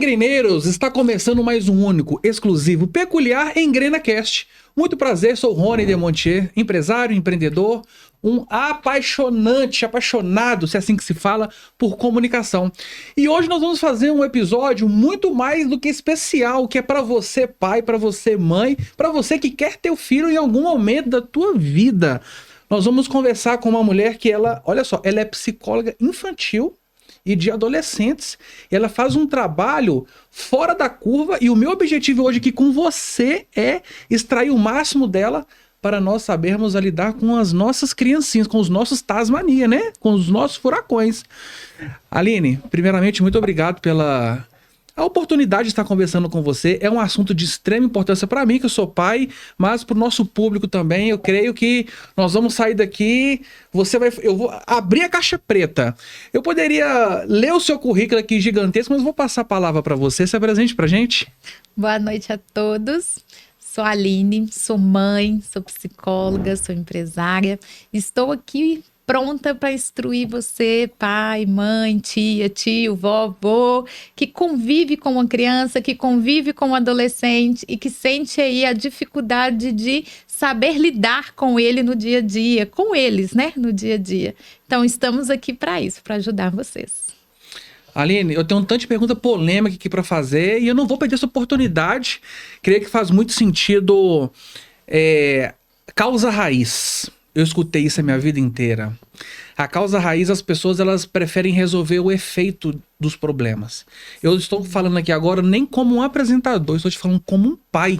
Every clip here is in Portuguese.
engreneiros, está começando mais um único, exclusivo, peculiar EngrenaCast. Muito prazer, sou Rony Demontier, empresário, empreendedor, um apaixonado, se é assim que se fala, por comunicação. E hoje nós vamos fazer um episódio muito mais do que especial, que é para você pai, para você mãe, para você que quer ter o filho em algum momento da tua vida. Nós vamos conversar com uma mulher que olha só, ela é psicóloga infantil e de adolescentes. Ela faz um trabalho fora da curva e o meu objetivo hoje aqui com você é extrair o máximo dela para nós sabermos lidar com as nossas criancinhas, com os nossos Tasmania, né? Com os nossos furacões. Aline, primeiramente, muito obrigado pela a oportunidade de estar conversando com você. É um assunto de extrema importância para mim, que eu sou pai, mas para o nosso público também. Eu creio que nós vamos sair daqui, eu vou abrir a caixa preta. Eu poderia ler o seu currículo aqui gigantesco, mas eu vou passar a palavra para você. Você é presente para gente? Boa noite a todos. Sou a Aline, sou mãe, sou psicóloga, sou empresária. Estou aqui pronta para instruir você, pai, mãe, tia, tio, vovô, que convive com uma criança, que convive com um adolescente e que sente aí a dificuldade de saber lidar com ele no dia a dia, com eles, né, no dia a dia. Então, estamos aqui para isso, para ajudar vocês. Aline, eu tenho um tanto de pergunta polêmica aqui para fazer e eu não vou perder essa oportunidade. Creio que faz muito sentido causa raiz. Eu escutei isso a minha vida inteira. A causa raiz, as pessoas elas preferem resolver o efeito dos problemas. Eu estou falando aqui agora nem como um apresentador, estou te falando como um pai.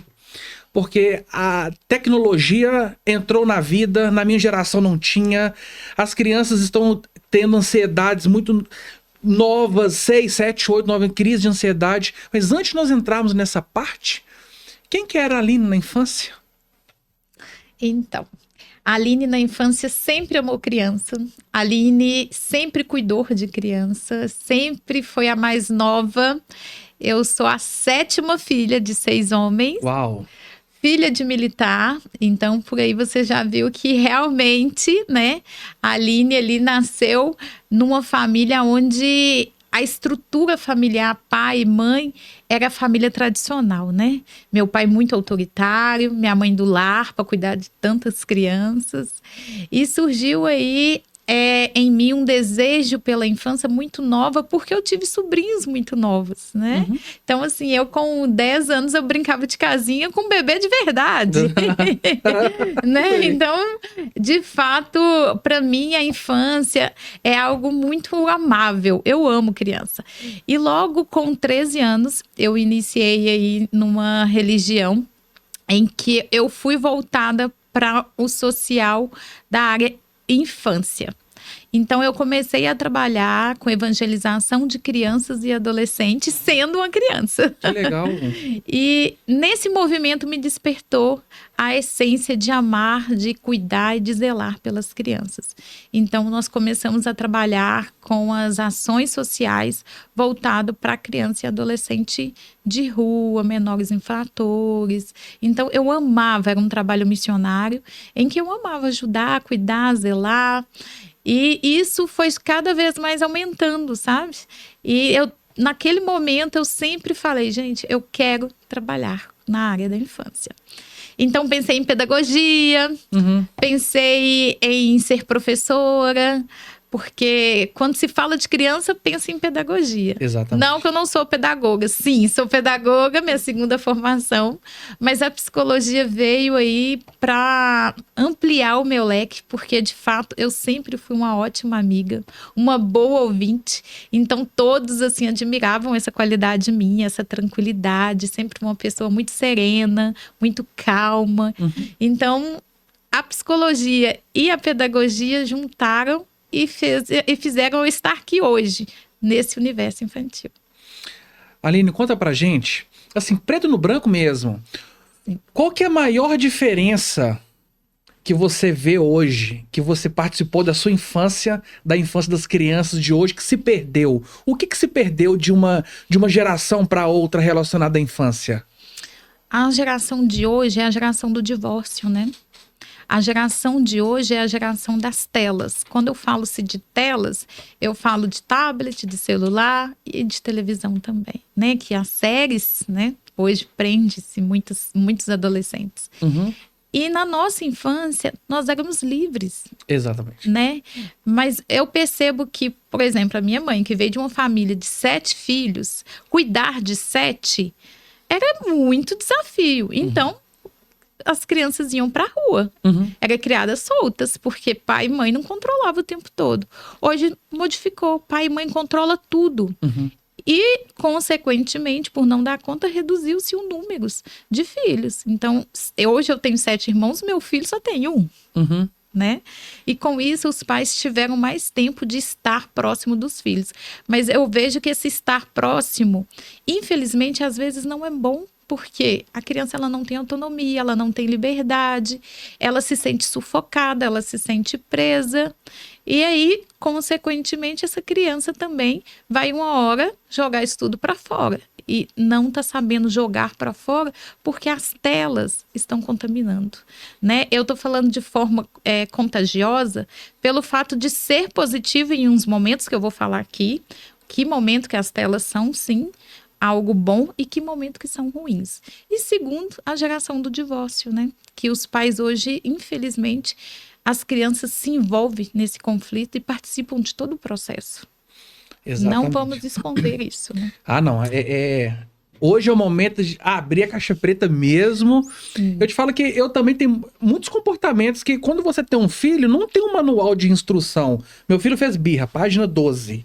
Porque a tecnologia entrou na vida, na minha geração não tinha. As crianças estão tendo ansiedades muito novas, 6, 7, 8, 9, crise de ansiedade. Mas antes de nós entrarmos nessa parte, quem que era a Aline na infância? Então, a Aline na infância sempre amou criança. A Aline sempre cuidou de criança, sempre foi a mais nova. Eu sou a 7ª filha de 6 homens. Uau! Filha de militar, então por aí você já viu que realmente, né, a Aline ali nasceu numa família onde a estrutura familiar, pai e mãe, era a família tradicional, né? Meu pai muito autoritário, minha mãe do lar para cuidar de tantas crianças. E surgiu aí em mim um desejo pela infância muito nova, porque eu tive sobrinhos muito novos, né? Uhum. Então, assim, eu com 10 anos eu brincava de casinha com um bebê de verdade, né? Então, de fato, para mim a infância é algo muito amável. Eu amo criança. E logo com 13 anos eu iniciei aí numa religião em que eu fui voltada para o social da área infância. Então, eu comecei a trabalhar com evangelização de crianças e adolescentes, sendo uma criança. Que legal! E nesse movimento me despertou a essência de amar, de cuidar e de zelar pelas crianças. Então, nós começamos a trabalhar com as ações sociais voltado para criança e adolescente de rua, menores infratores. Então, eu amava, era um trabalho missionário, em que eu amava ajudar, cuidar, zelar. E isso foi cada vez mais aumentando, sabe? E naquele momento eu sempre falei, gente, eu quero trabalhar na área da infância. Então pensei em pedagogia, pensei em ser professora, porque quando se fala de criança, pensa em pedagogia. Exatamente. Não que eu não sou pedagoga. Sim, sou pedagoga, minha 2ª formação. Mas a psicologia veio aí para ampliar o meu leque, porque, de fato, eu sempre fui uma ótima amiga, uma boa ouvinte. Então, todos, assim, admiravam essa qualidade minha, essa tranquilidade. Sempre uma pessoa muito serena, muito calma. Então, a psicologia e a pedagogia juntaram e fizeram eu estar aqui hoje, nesse universo infantil. Aline, conta pra gente, assim, preto no branco mesmo, qual que é a maior diferença que você vê hoje, que você participou da sua infância, da infância das crianças de hoje, que se perdeu? O que se perdeu de uma geração para outra relacionada à infância? A geração de hoje é a geração do divórcio, né? A geração de hoje é a geração das telas. Quando eu falo-se de telas, eu falo de tablet, de celular e de televisão também, né? Que as séries, né? Hoje prende-se muitos adolescentes. Uhum. E na nossa infância, nós éramos livres, Exatamente. né? Mas eu percebo que, por exemplo, a minha mãe, que veio de uma família de 7 filhos, cuidar de 7 era muito desafio. Então, as crianças iam pra rua. Eram criadas soltas, porque pai e mãe não controlavam o tempo todo. Hoje modificou, pai e mãe controla tudo. E, consequentemente, por não dar conta, reduziu-se o número de filhos. Então, hoje eu tenho 7 irmãos, meu filho só tem 1. Né? E com isso, os pais tiveram mais tempo de estar próximo dos filhos. Mas eu vejo que esse estar próximo, infelizmente, às vezes não é bom. Porque a criança ela não tem autonomia, ela não tem liberdade, ela se sente sufocada, ela se sente presa. E aí, consequentemente, essa criança também vai uma hora jogar isso tudo para fora. E não está sabendo jogar para fora porque as telas estão contaminando, né? Eu estou falando de forma contagiosa pelo fato de ser positivo em uns momentos que eu vou falar aqui. Que momento que as telas são, sim, algo bom e que momento que são ruins. E segundo, a geração do divórcio, né? Que os pais hoje, infelizmente, as crianças se envolvem nesse conflito e participam de todo o processo. Exatamente. Não vamos esconder isso, né? Não. Hoje é o momento de abrir a caixa preta mesmo. Eu te falo que eu também tenho muitos comportamentos que quando você tem um filho, não tem um manual de instrução. Meu filho fez birra, página 12.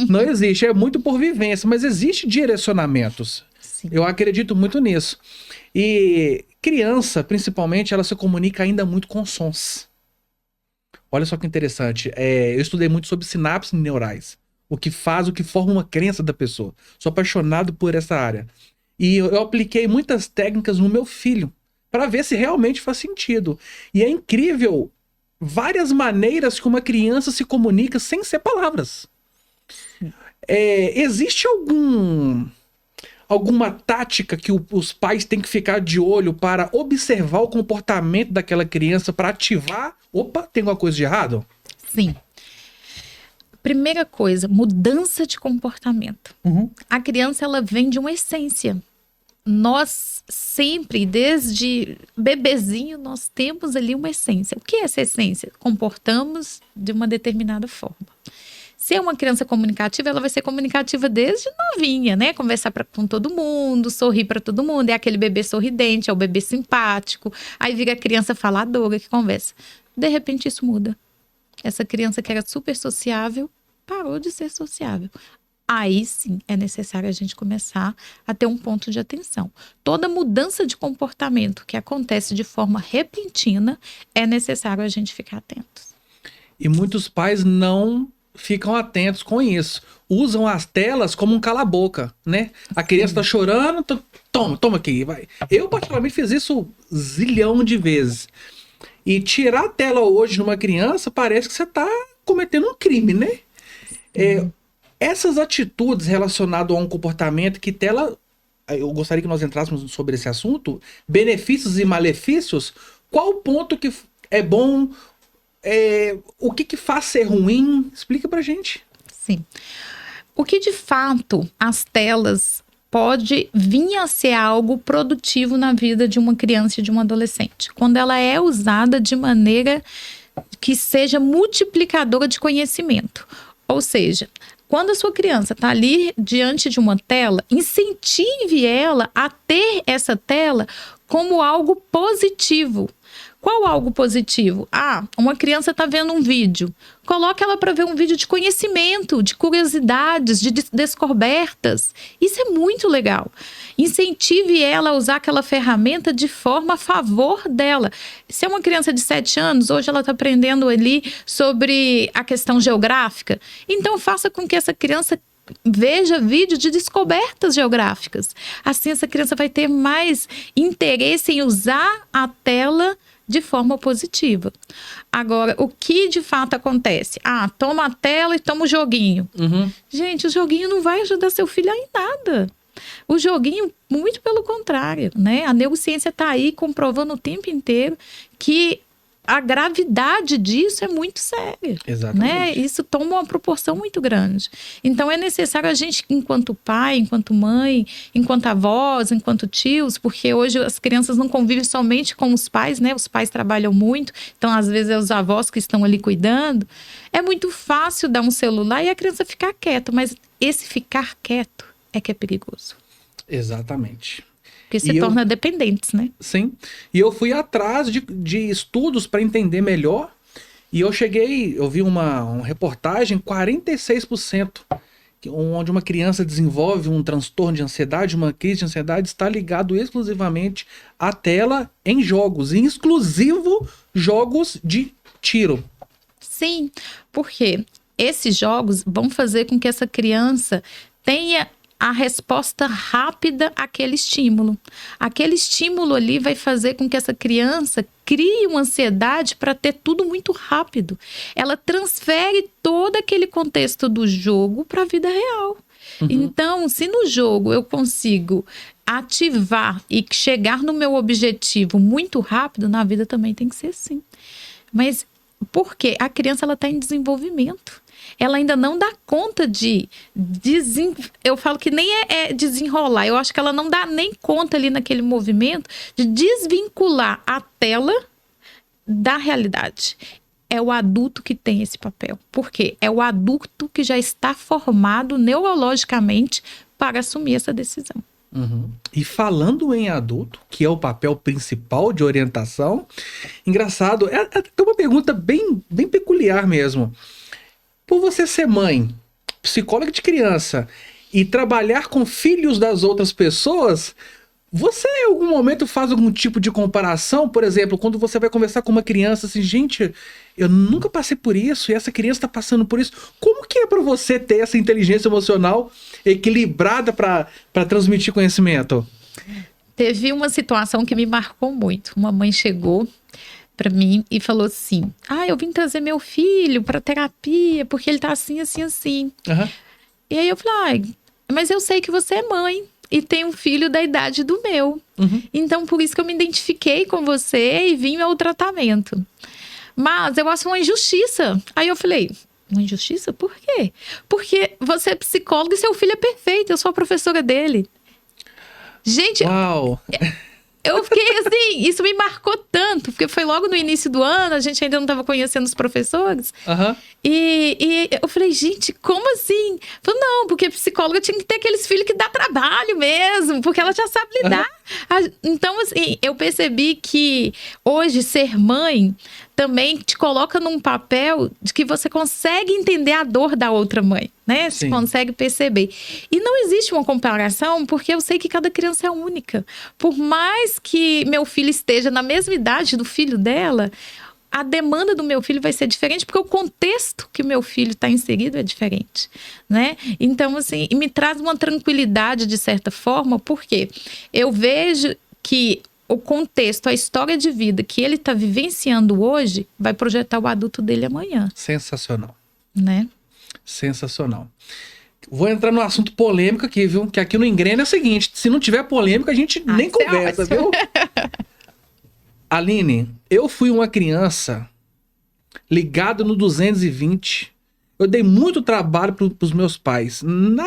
Não existe, é muito por vivência, mas existe direcionamentos. Sim. Eu acredito muito nisso. E criança, principalmente, ela se comunica ainda muito com sons. Olha só que interessante. Eu estudei muito sobre sinapses neurais. O que forma uma crença da pessoa. Sou apaixonado por essa área. E eu apliquei muitas técnicas no meu filho para ver se realmente faz sentido. E é incrível várias maneiras que uma criança se comunica sem ser palavras. Existe alguma tática que os pais têm que ficar de olho para observar o comportamento daquela criança para ativar? Opa, tem alguma coisa de errado? Sim. Primeira coisa, mudança de comportamento. A criança, ela vem de uma essência. Nós sempre, desde bebezinho, nós temos ali uma essência. O que é essa essência? Comportamos de uma determinada forma. Se é uma criança comunicativa, ela vai ser comunicativa desde novinha, né? Conversar com todo mundo, sorrir para todo mundo. É aquele bebê sorridente, é o bebê simpático. Aí vira a criança faladora que conversa. De repente isso muda. Essa criança que era super sociável, parou de ser sociável. Aí sim é necessário a gente começar a ter um ponto de atenção. Toda mudança de comportamento que acontece de forma repentina, é necessário a gente ficar atentos. E muitos pais não ficam atentos com isso. Usam as telas como um cala-boca, né? A criança tá chorando, toma aqui, vai. Eu particularmente fiz isso zilhão de vezes. E tirar a tela hoje numa criança parece que você tá cometendo um crime, né? Essas atitudes relacionadas a um comportamento que tela... Eu gostaria que nós entrássemos sobre esse assunto. Benefícios e malefícios. Qual o ponto que é bom... o que faz ser ruim? Explica pra gente. Sim. O que de fato as telas pode vir a ser algo produtivo na vida de uma criança e de um adolescente, quando ela é usada de maneira que seja multiplicadora de conhecimento. Ou seja, quando a sua criança está ali diante de uma tela, incentive ela a ter essa tela como algo positivo. Qual algo positivo? Uma criança está vendo um vídeo. Coloque ela para ver um vídeo de conhecimento, de curiosidades, de descobertas. Isso é muito legal. Incentive ela a usar aquela ferramenta de forma a favor dela. Se é uma criança de 7 anos, hoje ela está aprendendo ali sobre a questão geográfica. Então, faça com que essa criança veja vídeo de descobertas geográficas. Assim, essa criança vai ter mais interesse em usar a tela de forma positiva. Agora, o que de fato acontece? Toma a tela e toma o joguinho. Gente, o joguinho não vai ajudar seu filho em nada. O joguinho, muito pelo contrário, né? A neurociência está aí comprovando o tempo inteiro que a gravidade disso é muito séria. Exatamente. Né? Isso toma uma proporção muito grande. Então é necessário a gente, enquanto pai, enquanto mãe, enquanto avós, enquanto tios, porque hoje as crianças não convivem somente com os pais, né? Os pais trabalham muito, então às vezes é os avós que estão ali cuidando. É muito fácil dar um celular e a criança ficar quieta, mas esse ficar quieto é que é perigoso. Exatamente. Porque se torna dependentes, né? Sim. E eu fui atrás de estudos para entender melhor. E eu vi uma reportagem, 46%, onde uma criança desenvolve um transtorno de ansiedade, uma crise de ansiedade, está ligado exclusivamente à tela em jogos, em exclusivo jogos de tiro. Sim, porque esses jogos vão fazer com que essa criança tenha a resposta rápida àquele estímulo. Aquele estímulo ali vai fazer com que essa criança crie uma ansiedade para ter tudo muito rápido. Ela transfere todo aquele contexto do jogo para a vida real. Então, se no jogo eu consigo ativar e chegar no meu objetivo muito rápido, na vida também tem que ser assim. Mas por quê? A criança ela está em desenvolvimento. Ela ainda não dá conta de... Eu falo que nem é desenrolar. Eu acho que ela não dá nem conta ali naquele movimento de desvincular a tela da realidade. É o adulto que tem esse papel. Por quê? É o adulto que já está formado neurologicamente para assumir essa decisão. E falando em adulto, que é o papel principal de orientação, engraçado, é uma pergunta bem peculiar mesmo. Por você ser mãe, psicóloga de criança e trabalhar com filhos das outras pessoas, você em algum momento faz algum tipo de comparação? Por exemplo, quando você vai conversar com uma criança assim, gente, eu nunca passei por isso e essa criança está passando por isso. Como que é para você ter essa inteligência emocional equilibrada para transmitir conhecimento? Teve uma situação que me marcou muito. Uma mãe chegou para mim e falou assim: eu vim trazer meu filho para terapia porque ele tá assim, assim, assim. E aí eu falei: mas eu sei que você é mãe e tem um filho da idade do meu. Então por isso que eu me identifiquei com você e vim ao tratamento. Mas eu acho uma injustiça. Aí eu falei: uma injustiça? Por quê? Porque você é psicóloga e seu filho é perfeito, eu sou a professora dele. Gente, uau! Eu fiquei assim, isso me marcou tanto, porque foi logo no início do ano, a gente ainda não estava conhecendo os professores. E eu falei, gente, como assim? Falei, não, porque psicóloga tinha que ter aqueles filhos que dá trabalho mesmo, porque ela já sabe lidar. Então, assim, eu percebi que hoje ser mãe também te coloca num papel de que você consegue entender a dor da outra mãe, né? Você consegue perceber. E não existe uma comparação, porque eu sei que cada criança é única. Por mais que meu filho esteja na mesma idade do filho dela, a demanda do meu filho vai ser diferente, porque o contexto que o meu filho está inserido é diferente, né? Então, assim, me traz uma tranquilidade de certa forma, porque eu vejo que o contexto, a história de vida que ele está vivenciando hoje vai projetar o adulto dele amanhã. Sensacional. Né? Sensacional. Vou entrar no assunto polêmico aqui, viu? Que aqui no Engrena é o seguinte, se não tiver polêmica, a gente nem conversa, viu? Aline, eu fui uma criança ligada no 220. Eu dei muito trabalho para os meus pais. Na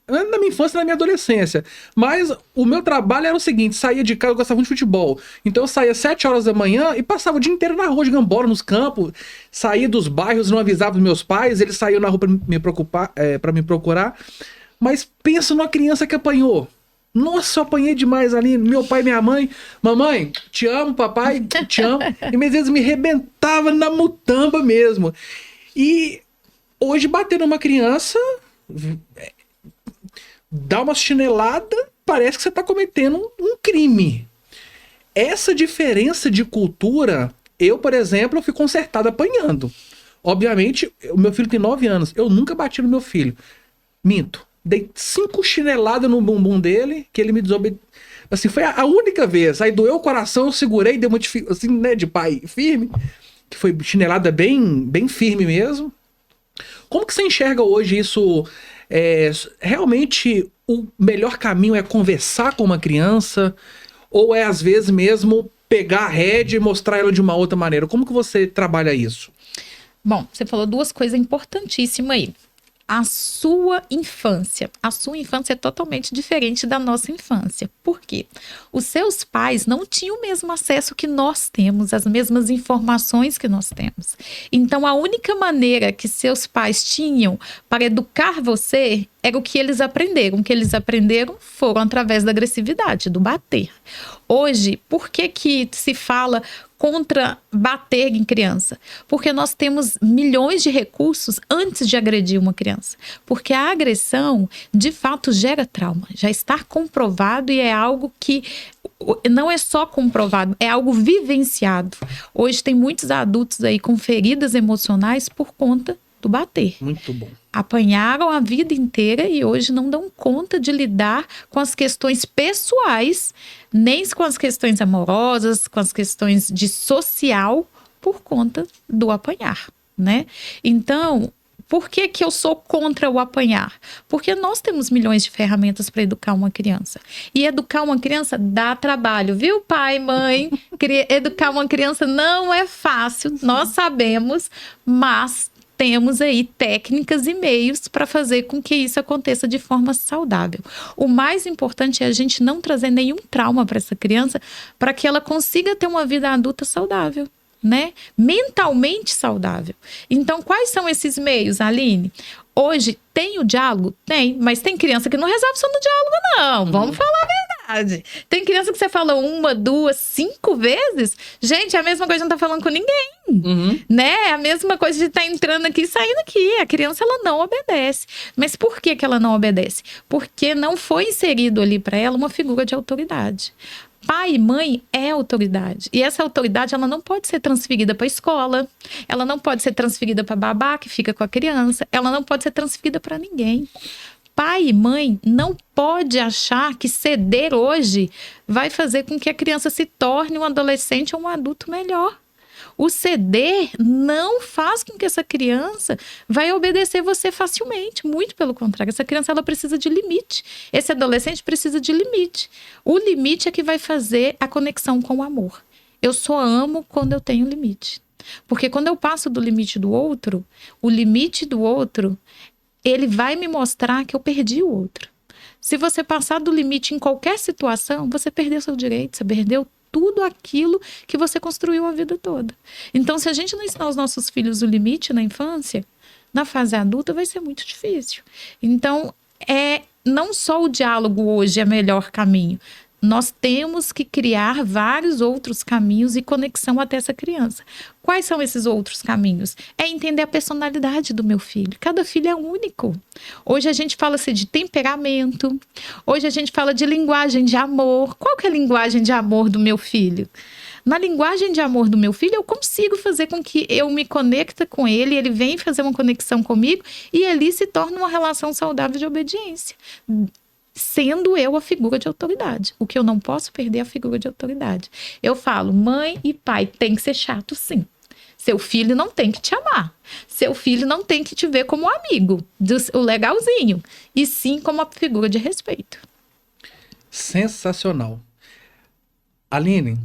minha infância e na minha adolescência. Mas o meu trabalho era o seguinte, saía de casa, eu gostava muito de futebol. Então eu saía 7 horas da manhã e passava o dia inteiro na rua, jogando bola nos campos. Saía dos bairros, não avisava os meus pais, eles saíam na rua para me procurar. Mas pensa numa criança que apanhou. Nossa, eu apanhei demais ali, meu pai e minha mãe. Mamãe, te amo, papai, te amo. E às vezes me rebentava na mutamba mesmo. E hoje bater numa criança... dá uma chinelada, parece que você está cometendo um crime. Essa diferença de cultura, eu, por exemplo, fui consertado apanhando. Obviamente, o meu filho tem 9 anos, eu nunca bati no meu filho. Minto. Dei 5 chineladas no bumbum dele, que ele me desobedeceu. Assim, foi a única vez. Aí doeu o coração, eu segurei, dei uma assim, né, de pai firme, que foi chinelada bem firme mesmo. Como que você enxerga hoje isso? Realmente o melhor caminho é conversar com uma criança ou é às vezes mesmo pegar a rédea e mostrar ela de uma outra maneira? Como que você trabalha isso? Bom, você falou duas coisas importantíssimas aí. A sua infância. A sua infância é totalmente diferente da nossa infância. Por quê? Os seus pais não tinham o mesmo acesso que nós temos, as mesmas informações que nós temos. Então, a única maneira que seus pais tinham para educar você era o que eles aprenderam. O que eles aprenderam foram através da agressividade, do bater. Hoje, por que se fala contra bater em criança? Porque nós temos milhões de recursos antes de agredir uma criança. Porque a agressão, de fato, gera trauma. Já está comprovado e é algo que não é só comprovado, é algo vivenciado. Hoje tem muitos adultos aí com feridas emocionais por conta do bater. Muito bom. Apanharam a vida inteira e hoje não dão conta de lidar com as questões pessoais, nem com as questões amorosas, com as questões de social, por conta do apanhar, né? Então, por que eu sou contra o apanhar? Porque nós temos milhões de ferramentas para educar uma criança. E educar uma criança dá trabalho, viu, pai, mãe? Educar uma criança não é fácil, nós sabemos, mas temos aí técnicas e meios para fazer com que isso aconteça de forma saudável. O mais importante é a gente não trazer nenhum trauma para essa criança, para que ela consiga ter uma vida adulta saudável, né? Mentalmente saudável. Então, quais são esses meios, Aline? Hoje, tem o diálogo? Tem, mas tem criança que não resolve só no diálogo, não. Vamos falar a verdade. Tem criança que você fala 1, 2, 5 vezes. Gente, é a mesma coisa de não estar falando com ninguém. Né? É a mesma coisa de estar entrando aqui e saindo aqui. A criança, ela não obedece. Mas por que ela não obedece? Porque não foi inserido ali para ela uma figura de autoridade. Pai e mãe é autoridade. E essa autoridade, ela não pode ser transferida para a escola. Ela não pode ser transferida para babá, que fica com a criança. Ela não pode ser transferida para ninguém. Pai e mãe não pode achar que ceder hoje vai fazer com que a criança se torne um adolescente ou um adulto melhor. O ceder não faz com que essa criança vai obedecer você facilmente. Muito pelo contrário, essa criança, ela precisa de limite. Esse adolescente precisa de limite. O limite é que vai fazer a conexão com o amor. Eu só amo quando eu tenho limite. Porque quando eu passo do limite do outro, o limite do outro, ele vai me mostrar que eu perdi o outro. Se você passar do limite em qualquer situação, você perdeu seu direito, você perdeu tudo aquilo que você construiu a vida toda. Então, se a gente não ensinar aos nossos filhos o limite na infância, na fase adulta vai ser muito difícil. Então, não só o diálogo hoje é o melhor caminho. Nós temos que criar vários outros caminhos e conexão até essa criança. Quais são esses outros caminhos? É entender a personalidade do meu filho. Cada filho é único. Hoje a gente fala-se de temperamento. Hoje a gente fala de linguagem de amor. Qual que é a linguagem de amor do meu filho? Na linguagem de amor do meu filho, eu consigo fazer com que eu me conecte com ele, ele vem fazer uma conexão comigo e ali se torna uma relação saudável de obediência. Sendo eu a figura de autoridade. O que eu não posso perder é a figura de autoridade. Eu falo, mãe e pai tem que ser chato, sim. Seu filho não tem que te amar. Seu filho não tem que te ver como amigo, o legalzinho. E sim como uma figura de respeito. Sensacional. Aline,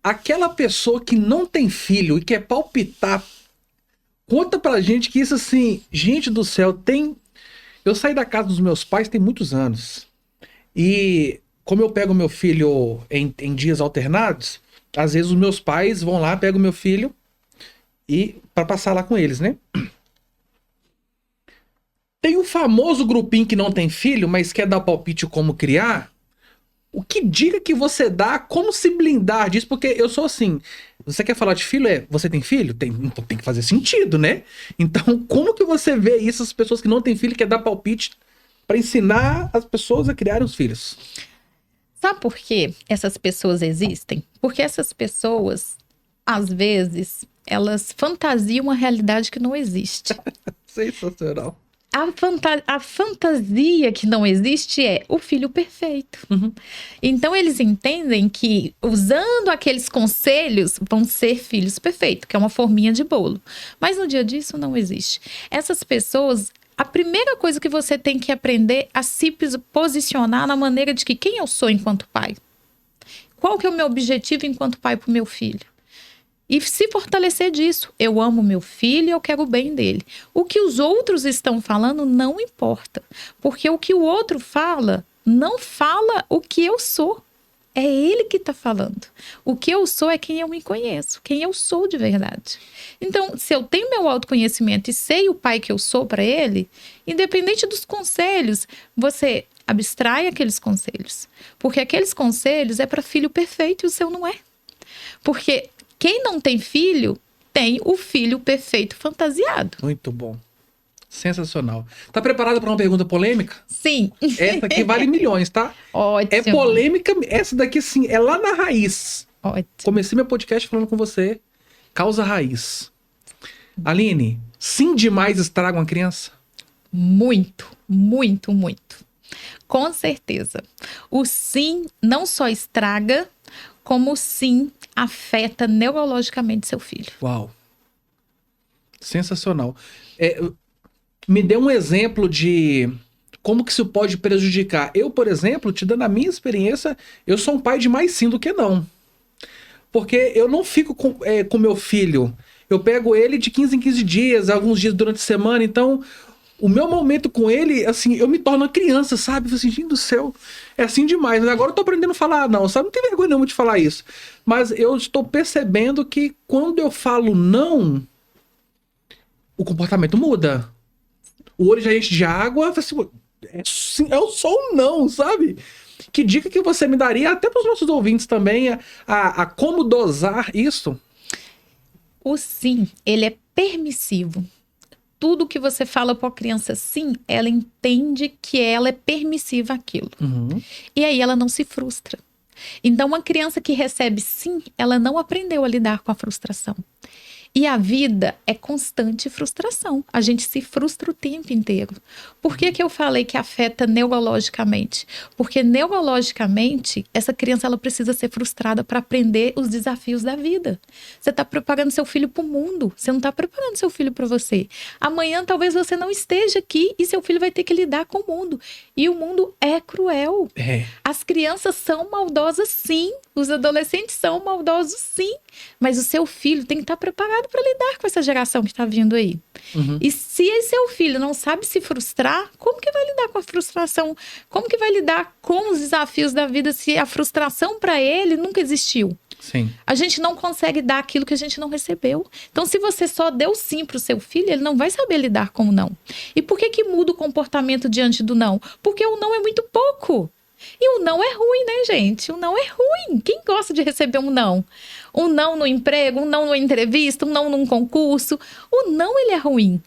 aquela pessoa que não tem filho e quer palpitar, conta pra gente que isso assim, gente do céu, eu saí da casa dos meus pais tem muitos anos. E como eu pego meu filho em dias alternados, às vezes os meus pais vão lá, pegam meu filho e para passar lá com eles, né? Tem o famoso grupinho que não tem filho, mas quer dar palpite como criar. O que dica que você dá, como se blindar disso? Porque eu sou assim, você quer falar de filho? Você tem filho? Então tem que fazer sentido, né? Então como que você vê isso, as pessoas que não têm filho, quer dar palpite para ensinar as pessoas a criarem os filhos? Sabe por que essas pessoas existem? Porque essas pessoas, às vezes, elas fantasiam uma realidade que não existe. Sensacional. A fantasia que não existe é o filho perfeito. Então, eles entendem que, usando aqueles conselhos, vão ser filhos perfeitos, que é uma forminha de bolo. Mas no dia a dia isso não existe. Essas pessoas, a primeira coisa que você tem que aprender a se posicionar na maneira de que quem eu sou enquanto pai. Qual que é o meu objetivo enquanto pai para o meu filho? E se fortalecer disso. Eu amo meu filho e eu quero o bem dele. O que os outros estão falando não importa. Porque o que o outro fala, não fala o que eu sou. É ele que está falando. O que eu sou é quem eu me conheço. Quem eu sou de verdade. Então, se eu tenho meu autoconhecimento e sei o pai que eu sou para ele, independente dos conselhos, você abstrai aqueles conselhos. Porque aqueles conselhos é para filho perfeito e o seu não é. Porque quem não tem filho, tem o filho perfeito fantasiado. Muito bom. Sensacional. Tá preparada para uma pergunta polêmica? Sim. Essa aqui vale milhões, tá? Ótimo. É polêmica, essa daqui sim, é lá na raiz. Ótimo. Comecei meu podcast falando com você, causa raiz. Aline, sim demais estraga uma criança? Muito, muito, muito. Com certeza. O sim não só estraga, como o sim afeta neurologicamente seu filho. Uau. Sensacional. Me dê um exemplo de como que isso pode prejudicar. Eu, por exemplo, te dando a minha experiência, eu sou um pai de mais sim do que não. Porque eu não fico com meu filho. Eu pego ele de 15 em 15 dias, alguns dias durante a semana. Então, o meu momento com ele, assim, eu me torno uma criança, sabe? Eu falo assim, gente do céu, é assim demais. Mas agora eu tô aprendendo a falar não, sabe? Não tem vergonha nenhuma de falar isso. Mas eu estou percebendo que quando eu falo não, o comportamento muda. O olho já enche de água, assim, é só um não, sabe? Que dica que você me daria, até para os nossos ouvintes também, a como dosar isso? O sim, ele é permissivo. Tudo que você fala para a criança sim, ela entende que ela é permissiva aquilo. Uhum. E aí ela não se frustra. Então, uma criança que recebe sim, ela não aprendeu a lidar com a frustração. E a vida é constante frustração. A gente se frustra o tempo inteiro. Por que que eu falei que afeta neurologicamente? Porque neurologicamente, essa criança ela precisa ser frustrada para aprender os desafios da vida. Você está preparando seu filho para o mundo. Você não está preparando seu filho para você. Amanhã talvez você não esteja aqui e seu filho vai ter que lidar com o mundo. E o mundo é cruel. As crianças são maldosas, sim. Os adolescentes são maldosos, sim. Mas o seu filho tem que estar preparado para lidar com essa geração que está vindo aí. Uhum. E se seu filho não sabe se frustrar, como que vai lidar com a frustração? Como que vai lidar com os desafios da vida se a frustração para ele nunca existiu? Sim. A gente não consegue dar aquilo que a gente não recebeu. Então, se você só deu sim para o seu filho, ele não vai saber lidar com o não. E por que muda o comportamento diante do não? Porque o não é muito pouco. E o não é ruim, né, gente? O não é ruim. Quem gosta de receber um não? Um não no emprego, um não numa entrevista, um não num concurso. O não, ele é ruim.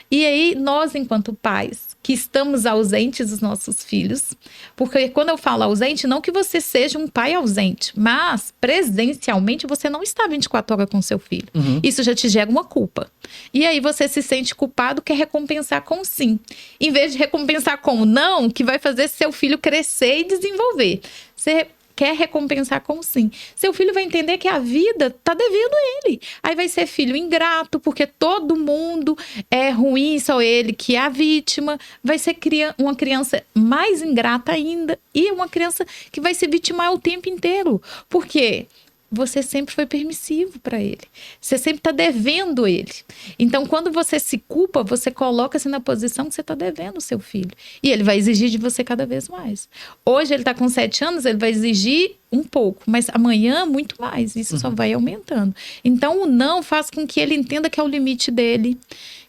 E aí, nós, enquanto pais, que estamos ausentes dos nossos filhos, porque quando eu falo ausente, não que você seja um pai ausente, mas presencialmente você não está 24 horas com seu filho. Uhum. Isso já te gera uma culpa. E aí você se sente culpado, quer recompensar com sim. Em vez de recompensar com não, que vai fazer seu filho crescer e desenvolver. Você quer recompensar com sim. Seu filho vai entender que a vida tá devendo ele. Aí vai ser filho ingrato, porque todo mundo é ruim, só ele que é a vítima. Vai ser uma criança mais ingrata ainda. E uma criança que vai se vitimar o tempo inteiro. Por quê? Você sempre foi permissivo para ele. Você sempre está devendo ele. Então, quando você se culpa, você coloca-se na posição que você está devendo o seu filho. E ele vai exigir de você cada vez mais. Hoje ele está com 7 anos, ele vai exigir um pouco. Mas amanhã, muito mais. Isso só vai aumentando. Então, o não faz com que ele entenda que é o limite dele.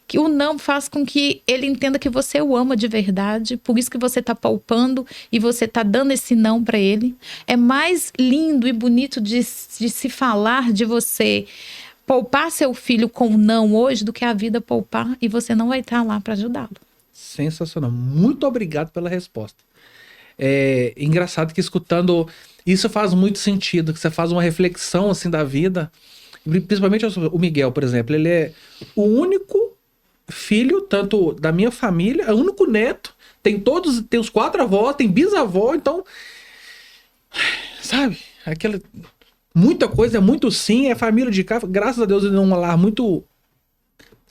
Que o não faz com que ele entenda que você o ama de verdade. Por isso que você está poupando e você está dando esse não para ele. É mais lindo e bonito de se falar de você poupar seu filho com não hoje do que a vida poupar e você não vai estar lá para ajudá-lo. Sensacional. Muito obrigado pela resposta. É engraçado que escutando isso faz muito sentido, que você faz uma reflexão assim da vida. Principalmente o Miguel, por exemplo. Ele é o único filho, tanto da minha família, é o único neto, tem os 4 avós, tem bisavó, então, sabe, muita coisa, é muito sim, é família de cá, graças a Deus ele é um lar muito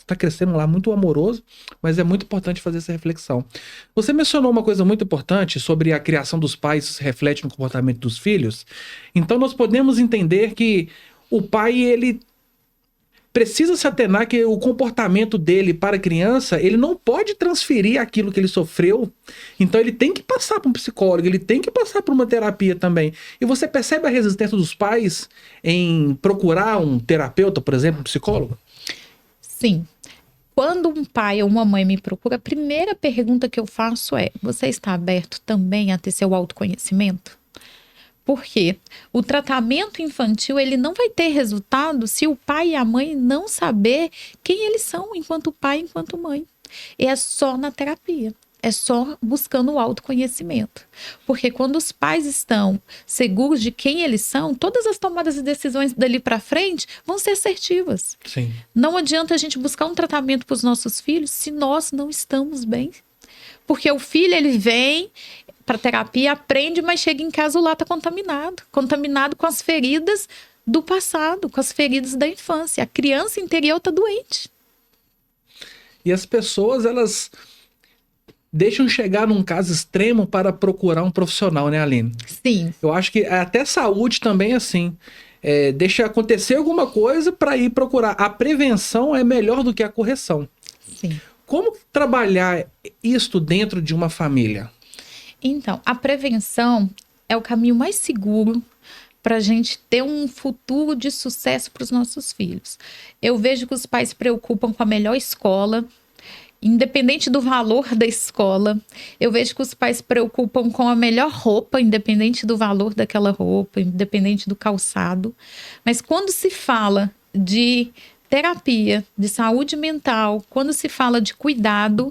está crescendo um lar muito amoroso, mas é muito importante fazer essa reflexão. Você mencionou uma coisa muito importante sobre a criação dos pais se reflete no comportamento dos filhos. Então nós podemos entender que o pai, ele precisa se atenar que o comportamento dele para a criança, ele não pode transferir aquilo que ele sofreu. Então ele tem que passar para um psicólogo, ele tem que passar por uma terapia também. E você percebe a resistência dos pais em procurar um terapeuta, por exemplo, um psicólogo? Sim. Quando um pai ou uma mãe me procura, a primeira pergunta que eu faço é: você está aberto também a ter seu autoconhecimento? Porque o tratamento infantil, ele não vai ter resultado se o pai e a mãe não saber quem eles são enquanto pai e enquanto mãe. E é só na terapia. É só buscando o autoconhecimento. Porque quando os pais estão seguros de quem eles são, todas as tomadas de decisões dali para frente vão ser assertivas. Sim. Não adianta a gente buscar um tratamento para os nossos filhos se nós não estamos bem. Porque o filho, ele vem para terapia, aprende, mas chega em casa, o lar está contaminado. Contaminado com as feridas do passado, com as feridas da infância. A criança interior está doente. E as pessoas, elas deixam chegar num caso extremo para procurar um profissional, né, Aline? Sim. Eu acho que até saúde também é assim. Deixa acontecer alguma coisa para ir procurar. A prevenção é melhor do que a correção. Sim. Como trabalhar isto dentro de uma família? Então, a prevenção é o caminho mais seguro para a gente ter um futuro de sucesso para os nossos filhos. Eu vejo que os pais se preocupam com a melhor escola, independente do valor da escola. Eu vejo que os pais se preocupam com a melhor roupa, independente do valor daquela roupa, independente do calçado. Mas quando se fala de terapia, de saúde mental, quando se fala de cuidado,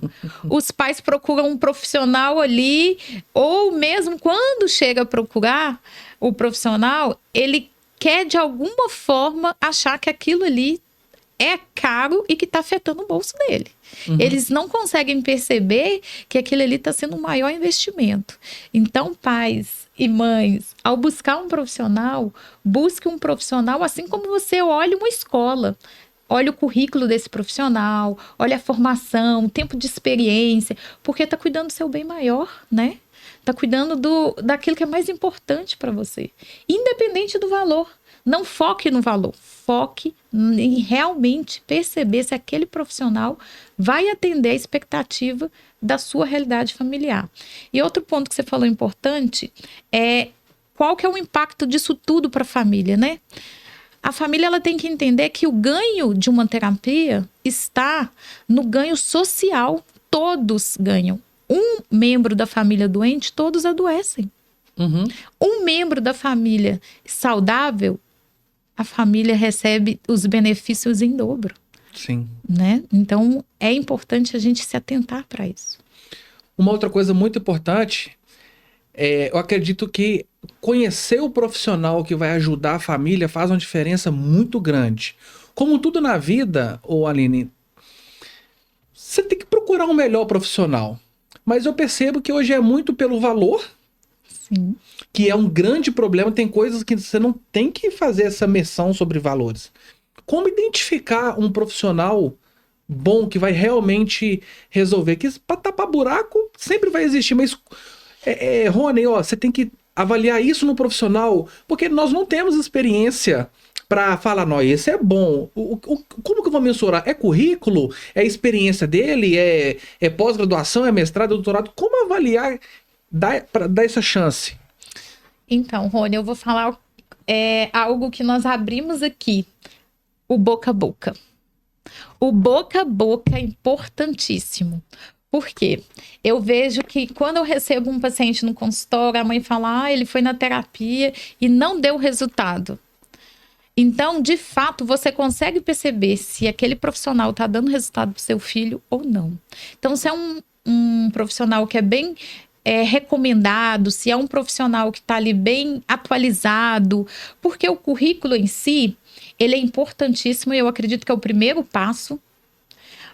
os pais procuram um profissional ali, ou mesmo quando chega a procurar o profissional, ele quer de alguma forma achar que aquilo ali é caro e que está afetando o bolso dele. Uhum. Eles não conseguem perceber que aquilo ali está sendo um maior investimento. Então, pais e mães, ao buscar um profissional, busque um profissional assim como você olha uma escola. Olha o currículo desse profissional, olha a formação, o tempo de experiência, porque está cuidando do seu bem maior, né? Está cuidando daquilo que é mais importante para você. Independente do valor. Não foque no valor. Foque em realmente perceber se aquele profissional vai atender a expectativa da sua realidade familiar. E outro ponto que você falou importante é qual que é o impacto disso tudo para a família, né? A família, ela tem que entender que o ganho de uma terapia está no ganho social. Todos ganham. Um membro da família doente, todos adoecem. Uhum. Um membro da família saudável, a família recebe os benefícios em dobro. Sim. Né? Então, é importante a gente se atentar para isso. Uma outra coisa muito importante, eu acredito que conhecer o profissional que vai ajudar a família faz uma diferença muito grande. Como tudo na vida, Aline, você tem que procurar um melhor profissional. Mas eu percebo que hoje é muito pelo valor. Sim. Que é um grande problema. Tem coisas que você não tem que fazer essa menção sobre valores. Como identificar um profissional bom que vai realmente resolver? Que para tapar buraco sempre vai existir, mas Rony, você tem que avaliar isso no profissional, porque nós não temos experiência para falar, não, esse é bom. Como que eu vou mensurar? É currículo? É experiência dele? É pós-graduação? É mestrado? É doutorado? Como avaliar, para dar essa chance? Então, Rony, eu vou falar algo que nós abrimos aqui. O boca a boca. O boca a boca é importantíssimo. Por quê? Eu vejo que quando eu recebo um paciente no consultório, a mãe fala, ele foi na terapia e não deu resultado. Então, de fato, você consegue perceber se aquele profissional está dando resultado para o seu filho ou não. Então, se é um profissional que é bem recomendado, se é um profissional que está ali bem atualizado, porque o currículo em si, ele é importantíssimo e eu acredito que é o primeiro passo,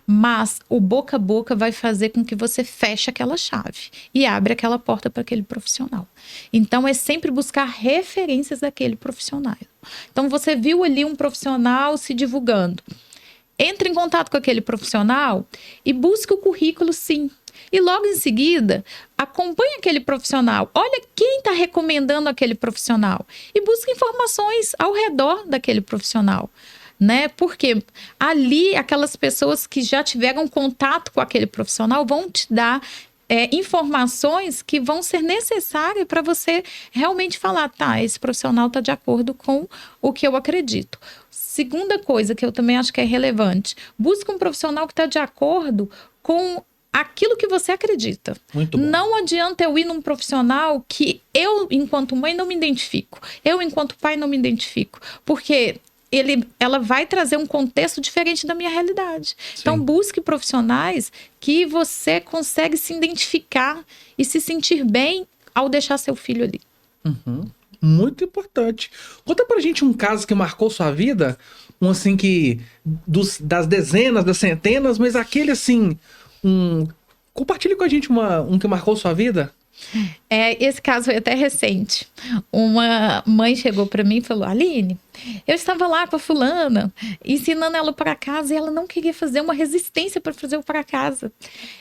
mas o boca a boca vai fazer com que você feche aquela chave e abre aquela porta para aquele profissional. Então, é sempre buscar referências daquele profissional. Então, você viu ali um profissional se divulgando. entre em contato com aquele profissional e busque o currículo, sim. E logo em seguida, acompanhe aquele profissional. Olha quem está recomendando aquele profissional. E busque informações ao redor daquele profissional. Né? Porque ali, aquelas pessoas que já tiveram contato com aquele profissional vão te dar informações que vão ser necessárias para você realmente falar, tá, esse profissional está de acordo com o que eu acredito. Segunda coisa que eu também acho que é relevante, busque um profissional que está de acordo com aquilo que você acredita. Muito bom. Não adianta eu ir num profissional que eu, enquanto mãe, não me identifico. Eu, enquanto pai, não me identifico. Porque ela vai trazer um contexto diferente da minha realidade. Sim. Então, busque profissionais que você consegue se identificar e se sentir bem ao deixar seu filho ali. Uhum. Muito importante. Conta pra gente um caso que marcou sua vida, um assim que, das dezenas, das centenas, mas aquele assim, compartilhe com a gente um que marcou sua vida. Esse caso foi até recente. Uma mãe chegou para mim e falou: Aline, eu estava lá com a fulana, ensinando ela para casa, e ela não queria fazer uma resistência para fazer o para casa.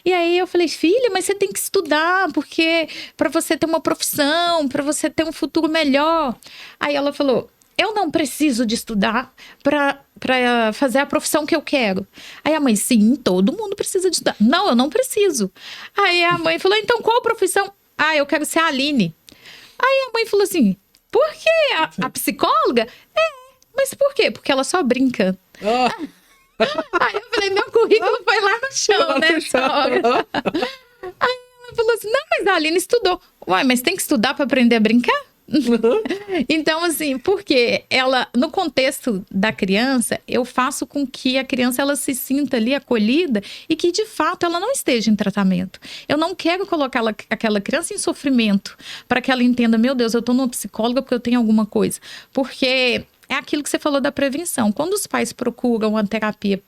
E aí eu falei: filha, mas você tem que estudar, porque para você ter uma profissão, para você ter um futuro melhor. Aí ela falou: eu não preciso de estudar para fazer a profissão que eu quero. Aí a mãe: sim, todo mundo precisa de estudar. Não, eu não preciso. Aí a mãe falou: então qual profissão? Ah, eu quero ser a Aline. Aí a mãe falou assim: por quê? A psicóloga? Mas por quê? Porque ela só brinca. Aí eu falei: meu currículo foi lá no chão, né, sogra? Aí ela falou assim: não, mas a Aline estudou. Uai, mas tem que estudar para aprender a brincar? Então, assim, porque ela, no contexto da criança, eu faço com que a criança ela se sinta ali acolhida e que, de fato, ela não esteja em tratamento. Eu não quero colocar aquela criança em sofrimento para que ela entenda: meu Deus, eu estou numa psicóloga porque eu tenho alguma coisa. Porque é aquilo que você falou da prevenção. Quando os pais procuram a terapia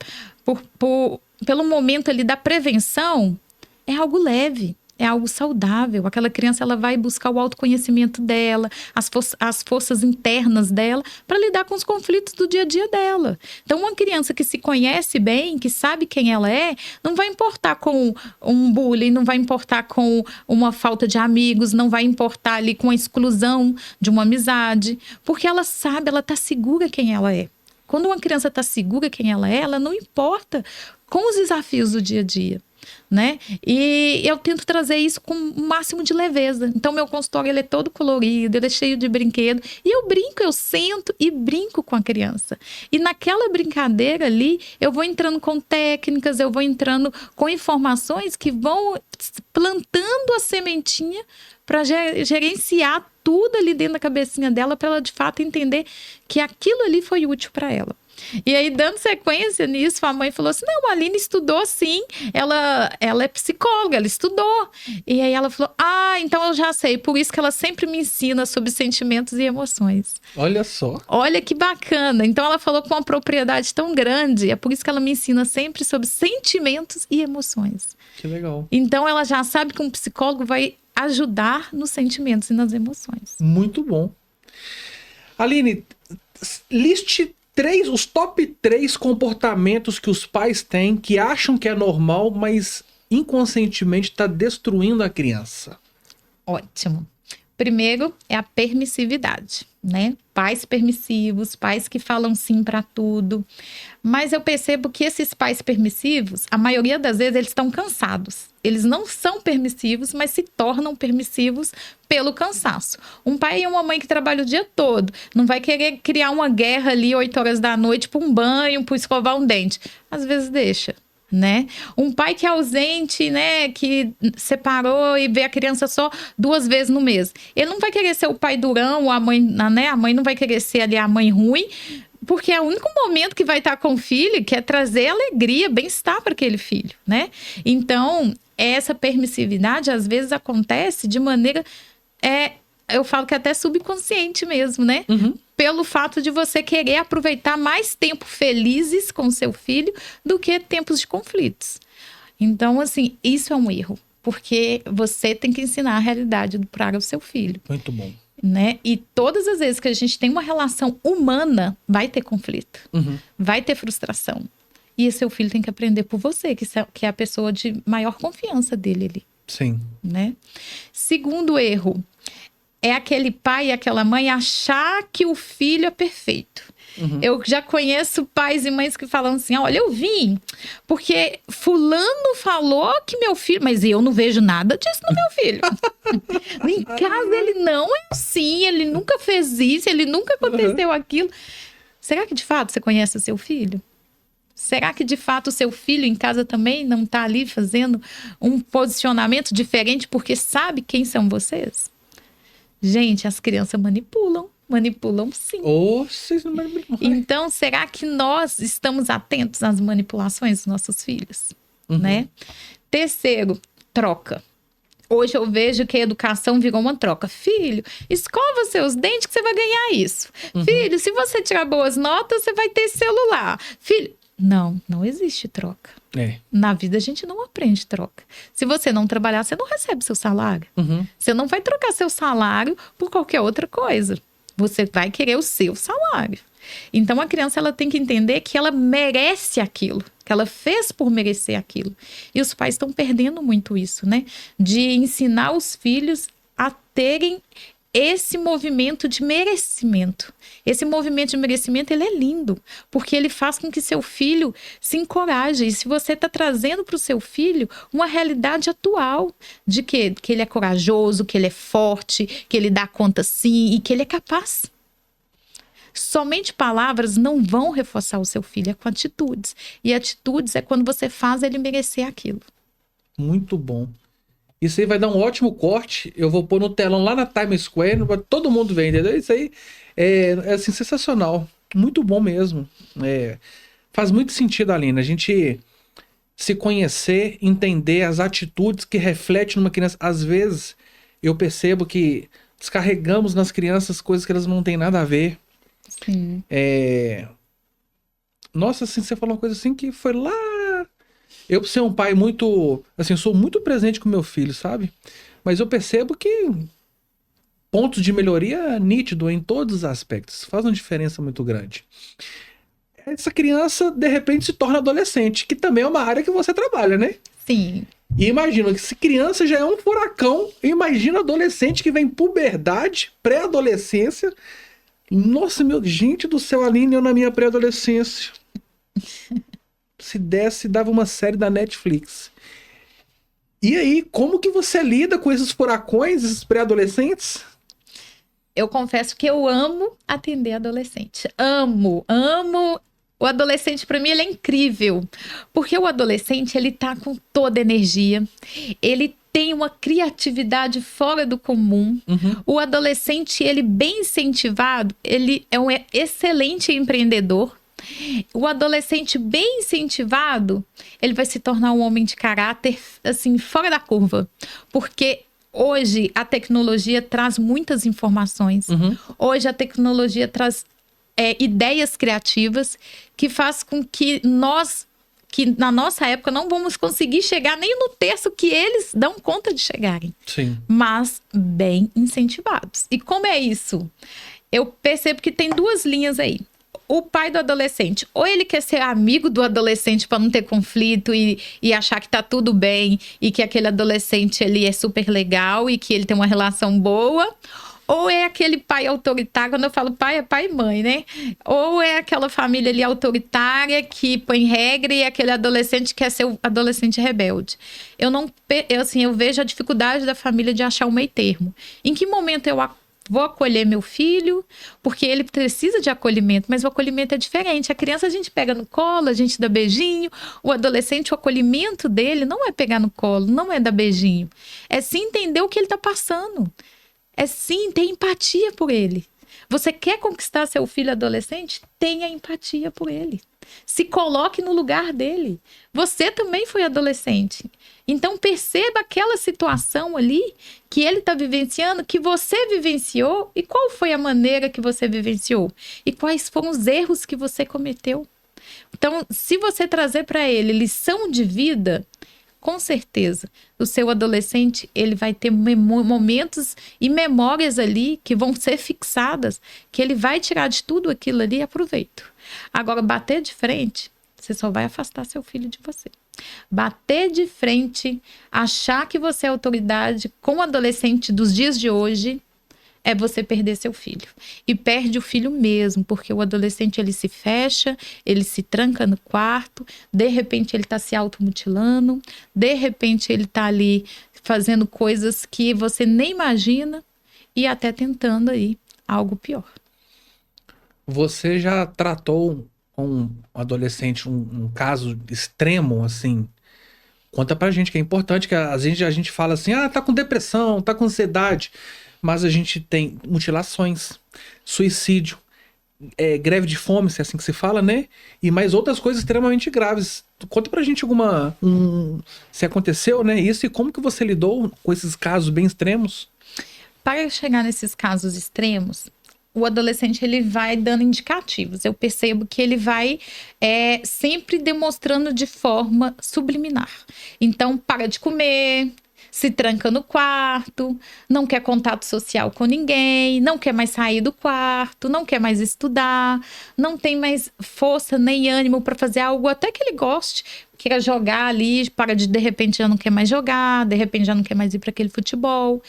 pelo momento ali da prevenção, é algo leve. É algo saudável. Aquela criança ela vai buscar o autoconhecimento dela, as forças internas dela, para lidar com os conflitos do dia a dia dela. Então, uma criança que se conhece bem, que sabe quem ela é, não vai importar com um bullying, não vai importar com uma falta de amigos, não vai importar ali com a exclusão de uma amizade, porque ela sabe, ela está segura quem ela é. Quando uma criança está segura quem ela não importa com os desafios do dia a dia. Né? E eu tento trazer isso com o máximo de leveza. Então, meu consultório ele é todo colorido, ele é cheio de brinquedo. E eu brinco, eu sento e brinco com a criança. E naquela brincadeira ali, eu vou entrando com técnicas, eu vou entrando com informações que vão plantando a sementinha para gerenciar tudo ali dentro da cabecinha dela, para ela de fato entender que aquilo ali foi útil para ela. E aí, dando sequência nisso, a mãe falou assim: não, a Aline estudou sim, ela é psicóloga, ela estudou. E aí ela falou: ah, então eu já sei, por isso que ela sempre me ensina sobre sentimentos e emoções. Olha só. Olha que bacana. Então ela falou com uma propriedade tão grande, é por isso que ela me ensina sempre sobre sentimentos e emoções. Que legal. Então ela já sabe que um psicólogo vai ajudar nos sentimentos e nas emoções. Muito bom. Aline, liste os top 3 comportamentos que os pais têm que acham que é normal, mas inconscientemente está destruindo a criança. Ótimo. Primeiro é a permissividade, né? Pais permissivos, pais que falam sim para tudo. Mas eu percebo que esses pais permissivos, a maioria das vezes, eles estão cansados. Eles não são permissivos, mas se tornam permissivos pelo cansaço. Um pai e uma mãe que trabalham o dia todo não vai querer criar uma guerra ali 8 horas da noite para um banho, para escovar um dente. Às vezes deixa. Né? Um pai que é ausente, né, que separou e vê a criança só 2 vezes no mês. Ele não vai querer ser o pai durão, ou a mãe, né? A mãe não vai querer ser ali a mãe ruim, porque é o único momento que vai estar com o filho que é trazer alegria, bem-estar para aquele filho, né? Então, essa permissividade às vezes acontece de maneira, eu falo que até subconsciente mesmo, né? Uhum. Pelo fato de você querer aproveitar mais tempo felizes com seu filho do que tempos de conflitos. Então, assim, isso é um erro, porque você tem que ensinar a realidade para o seu filho. Muito bom. Né? E todas as vezes que a gente tem uma relação humana, vai ter conflito, vai ter frustração. E seu filho tem que aprender por você, que é a pessoa de maior confiança dele ali. Sim. Né? Segundo erro, é aquele pai e aquela mãe achar que o filho é perfeito. Eu já conheço pais e mães que falam assim, olha, eu vim porque fulano falou que meu filho... Mas eu não vejo nada disso no meu filho. Em casa ele não é assim, ele nunca fez isso, ele nunca aconteceu aquilo. Será que de fato você conhece o seu filho? Será que de fato o seu filho em casa também não está ali fazendo um posicionamento diferente porque sabe quem são vocês? Gente, as crianças manipulam sim. Vocês não manipulam. Então, será que nós estamos atentos às manipulações dos nossos filhos? Né? Terceiro, troca. Hoje eu vejo que a educação virou uma troca. Filho, escova seus dentes que você vai ganhar isso. Filho, se você tirar boas notas, você vai ter celular. Filho, não existe troca. Na vida a gente não aprende troca. Se você não trabalhar, você não recebe seu salário. Você não vai trocar seu salário por qualquer outra coisa. Você vai querer o seu salário. Então a criança ela tem que entender que ela merece aquilo, que ela fez por merecer aquilo. E os pais estão perdendo muito isso, né? De ensinar os filhos a terem esse movimento de merecimento. Esse movimento de merecimento, ele é lindo, porque ele faz com que seu filho se encoraje. E se você está trazendo para o seu filho uma realidade atual, de que ele é corajoso, que ele é forte, que ele dá conta sim e que ele é capaz. Somente palavras não vão reforçar o seu filho, é com atitudes. E atitudes é quando você faz ele merecer aquilo. Muito bom. Isso aí vai dar um ótimo corte. Eu vou pôr no telão lá na Times Square, para todo mundo ver, entendeu? Isso aí é assim, sensacional. Muito bom mesmo. Faz muito sentido, Aline, a gente se conhecer, entender as atitudes que refletem numa criança. Às vezes, eu percebo que descarregamos nas crianças coisas que elas não têm nada a ver. Sim. Nossa, assim, você falou uma coisa assim que foi lá... Eu, por ser um pai muito... Assim, sou muito presente com meu filho, sabe? Mas eu percebo que pontos de melhoria nítido em todos os aspectos. Faz uma diferença muito grande. Essa criança, de repente, se torna adolescente, que também é uma área que você trabalha, né? Sim. E imagina que se criança já é um furacão, imagina adolescente que vem puberdade, pré-adolescência. Nossa, gente do céu, Aline, eu na minha pré-adolescência... Se desse, dava uma série da Netflix. E aí, como que você lida com esses furacões, esses pré-adolescentes? Eu confesso que eu amo atender adolescente. Amo. O adolescente, para mim, ele é incrível. Porque o adolescente, ele tá com toda a energia. Ele tem uma criatividade fora do comum. O adolescente, ele bem incentivado, ele é um excelente empreendedor. O adolescente bem incentivado, ele vai se tornar um homem de caráter, assim, fora da curva. Porque hoje a tecnologia traz muitas informações. Hoje a tecnologia traz ideias criativas que faz com que nós, que na nossa época não vamos conseguir chegar nem no terço que eles dão conta de chegarem. Sim. Mas bem incentivados. E como é isso? Eu percebo que tem duas linhas aí. O pai do adolescente, ou ele quer ser amigo do adolescente para não ter conflito e achar que tá tudo bem e que aquele adolescente ele é super legal e que ele tem uma relação boa, ou é aquele pai autoritário, quando eu falo pai, é pai e mãe, né? Ou é aquela família ali autoritária que põe regra e aquele adolescente quer ser o adolescente rebelde. Eu vejo a dificuldade da família de achar um meio termo. Em que momento eu vou acolher meu filho, porque ele precisa de acolhimento, mas o acolhimento é diferente. A criança a gente pega no colo, a gente dá beijinho. O adolescente, o acolhimento dele não é pegar no colo, não é dar beijinho. É sim entender o que ele está passando. É sim ter empatia por ele. Você quer conquistar seu filho adolescente? Tenha empatia por ele. Se coloque no lugar dele. Você também foi adolescente. Então perceba aquela situação ali que ele está vivenciando, que você vivenciou, e qual foi a maneira que você vivenciou e quais foram os erros que você cometeu. Então, se você trazer para ele lição de vida, com certeza, o seu adolescente ele vai ter momentos e memórias ali que vão ser fixadas, que ele vai tirar de tudo aquilo ali e aproveito. Agora, bater de frente, você só vai afastar seu filho de você. Bater de frente, achar que você é autoridade com o adolescente dos dias de hoje, é você perder seu filho. E perde o filho mesmo, porque o adolescente ele se fecha, ele se tranca no quarto, de repente ele está se automutilando, de repente ele está ali fazendo coisas que você nem imagina e até tentando aí algo pior. Você já tratou um adolescente, um caso extremo, assim? Conta pra gente, que é importante, que às vezes a gente fala assim, tá com depressão, tá com ansiedade, mas a gente tem mutilações, suicídio, greve de fome, se é assim que se fala, né? E mais outras coisas extremamente graves. Conta pra gente se aconteceu, né, isso, e como que você lidou com esses casos bem extremos? Para chegar nesses casos extremos, o adolescente ele vai dando indicativos. Eu percebo que ele vai sempre demonstrando de forma subliminar. Então, para de comer, se tranca no quarto, não quer contato social com ninguém, não quer mais sair do quarto, não quer mais estudar, não tem mais força nem ânimo para fazer algo até que ele goste, queira jogar ali, de repente já não quer mais jogar, de repente já não quer mais ir para aquele futebol.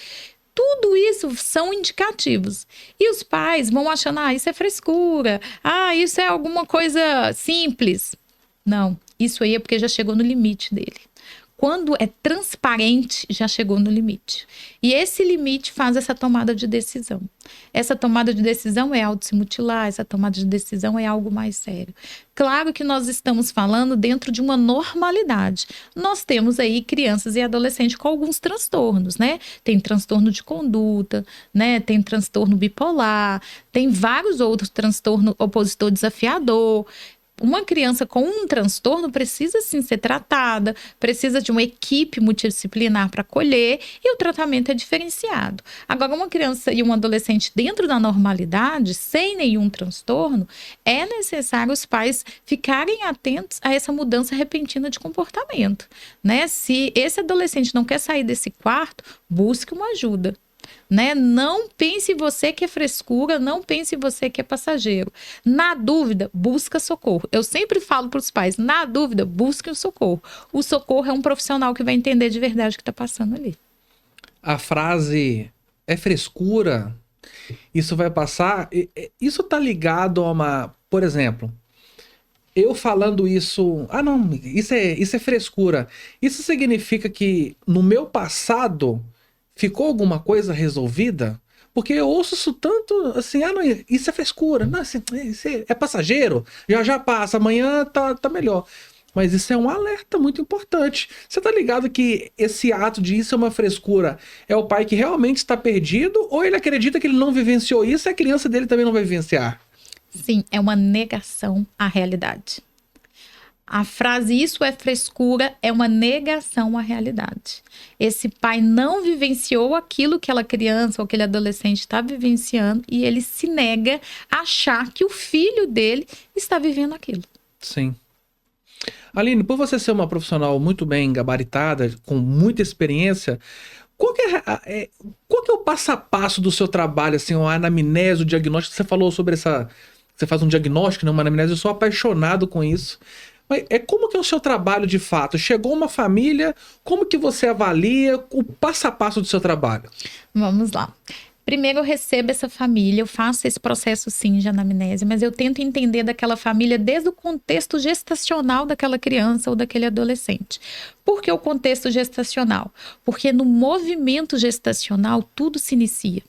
Tudo isso são indicativos. E os pais vão achando, isso é frescura, isso é alguma coisa simples. Não, isso aí é porque já chegou no limite dele. Quando é transparente, já chegou no limite. E esse limite faz essa tomada de decisão. Essa tomada de decisão é auto se mutilar, essa tomada de decisão é algo mais sério. Claro que nós estamos falando dentro de uma normalidade. Nós temos aí crianças e adolescentes com alguns transtornos, né? Tem transtorno de conduta, né? Tem transtorno bipolar, tem vários outros transtornos, opositor desafiador. Uma criança com um transtorno precisa sim ser tratada, precisa de uma equipe multidisciplinar para acolher e o tratamento é diferenciado. Agora, uma criança e um adolescente dentro da normalidade, sem nenhum transtorno, é necessário os pais ficarem atentos a essa mudança repentina de comportamento, né? Se esse adolescente não quer sair desse quarto, busque uma ajuda. Né? Não pense em você que é frescura, não pense em você que é passageiro. Na dúvida, busca socorro. Eu sempre falo para os pais, na dúvida, busque o socorro. O socorro é um profissional que vai entender de verdade o que está passando ali. A frase é frescura, isso vai passar, isso tá ligado a uma, por exemplo, eu falando isso, não, isso é frescura. Isso significa que no meu passado ficou alguma coisa resolvida? Porque eu ouço isso tanto assim, não, isso é frescura, não, isso é passageiro, já passa, amanhã tá melhor. Mas isso é um alerta muito importante. Você tá ligado que esse ato de isso é uma frescura é o pai que realmente está perdido, ou ele acredita que ele não vivenciou isso e a criança dele também não vai vivenciar? Sim, é uma negação à realidade. A frase isso é frescura é uma negação à realidade. Esse pai não vivenciou aquilo que aquela criança ou aquele adolescente está vivenciando e ele se nega a achar que o filho dele está vivendo aquilo. Sim. Aline, por você ser uma profissional muito bem gabaritada, com muita experiência, qual que é o passo a passo do seu trabalho, assim, a anamnese, o diagnóstico? Você falou sobre você faz um diagnóstico, né, uma anamnese, eu sou apaixonado com isso. Mas como que é o seu trabalho de fato? Chegou uma família, como que você avalia o passo a passo do seu trabalho? Vamos lá. Primeiro eu recebo essa família, eu faço esse processo sim de anamnese, mas eu tento entender daquela família desde o contexto gestacional daquela criança ou daquele adolescente. Por que o contexto gestacional? Porque no movimento gestacional tudo se inicia.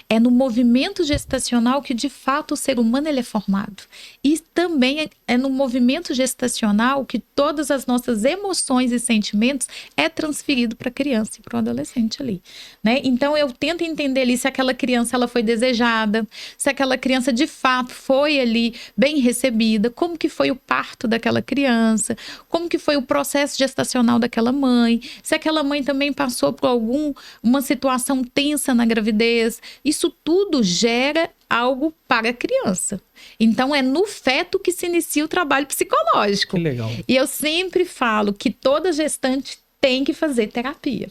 É no movimento gestacional que, de fato, o ser humano ele é formado. E também é no movimento gestacional que todas as nossas emoções e sentimentos é transferido para a criança e para o adolescente ali, né? Então, eu tento entender ali se aquela criança ela foi desejada, se aquela criança, de fato, foi ali bem recebida, como que foi o parto daquela criança, como que foi o processo gestacional daquela mãe, se aquela mãe também passou por uma situação tensa na gravidez. Isso tudo gera algo para a criança. Então, é no feto que se inicia o trabalho psicológico. Que legal. E eu sempre falo que toda gestante tem que fazer terapia.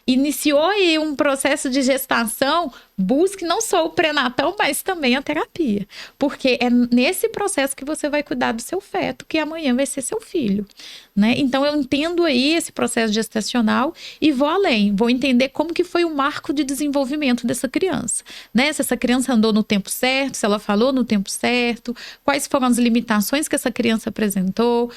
Iniciou aí um processo de gestação, busque não só o pré-natal, mas também a terapia. Porque é nesse processo que você vai cuidar do seu feto, que amanhã vai ser seu filho, né? Então eu entendo aí esse processo gestacional e vou além, vou entender como que foi o marco de desenvolvimento dessa criança, né? Se essa criança andou no tempo certo, se ela falou no tempo certo, quais foram as limitações que essa criança apresentou,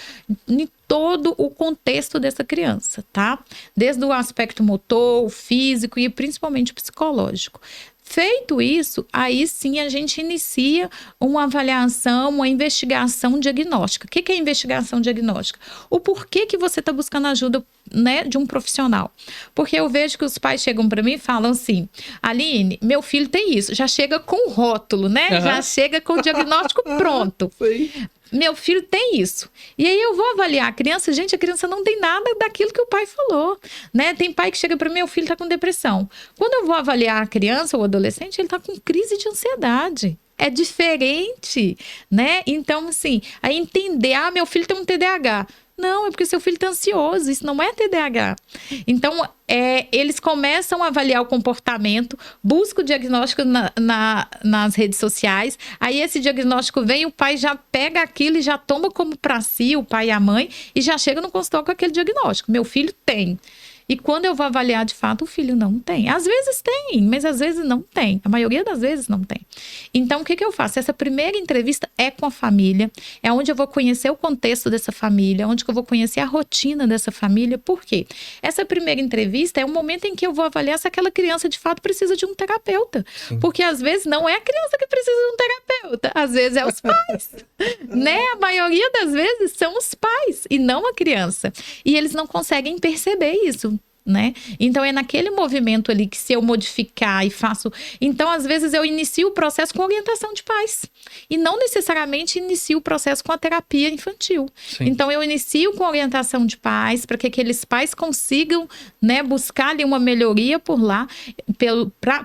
em todo o contexto dessa criança, tá? Desde o aspecto motor, físico e principalmente psicológico. Feito isso, aí sim a gente inicia uma avaliação, uma investigação diagnóstica. O que é investigação diagnóstica? O porquê que você está buscando ajuda, né, de um profissional. Porque eu vejo que os pais chegam para mim e falam assim: Aline, meu filho tem isso. Já chega com o rótulo, né? Uhum. Já chega com o diagnóstico pronto. Sim. Meu filho tem isso. E aí eu vou avaliar a criança. Gente, a criança não tem nada daquilo que o pai falou, né? Tem pai que chega para mim: meu filho tá com depressão. Quando eu vou avaliar a criança ou adolescente, ele tá com crise de ansiedade. É diferente, né? Então, assim, aí entender: meu filho tem um TDAH. Não, é porque seu filho está ansioso, isso não é TDAH. Então, eles começam a avaliar o comportamento, buscam o diagnóstico nas redes sociais, aí esse diagnóstico vem, o pai já pega aquilo e já toma como para si, o pai e a mãe, e já chega no consultório com aquele diagnóstico. Meu filho tem. E quando eu vou avaliar, de fato, o filho não tem. Às vezes tem, mas às vezes não tem. A maioria das vezes não tem. Então, o que eu faço? Essa primeira entrevista é com a família. É onde eu vou conhecer o contexto dessa família, onde eu vou conhecer a rotina dessa família. Por quê? Essa primeira entrevista é o momento em que eu vou avaliar se aquela criança, de fato, precisa de um terapeuta. Sim. Porque, às vezes, não é a criança que precisa de um terapeuta. Às vezes, é os pais. Né? A maioria das vezes são os pais e não a criança. E eles não conseguem perceber isso. Né? Então é naquele movimento ali que, se eu modificar e faço, então às vezes eu inicio o processo com orientação de pais e não necessariamente inicio o processo com a terapia infantil. Sim. Então eu inicio com orientação de pais, para que aqueles pais consigam, né, buscar ali uma melhoria por lá,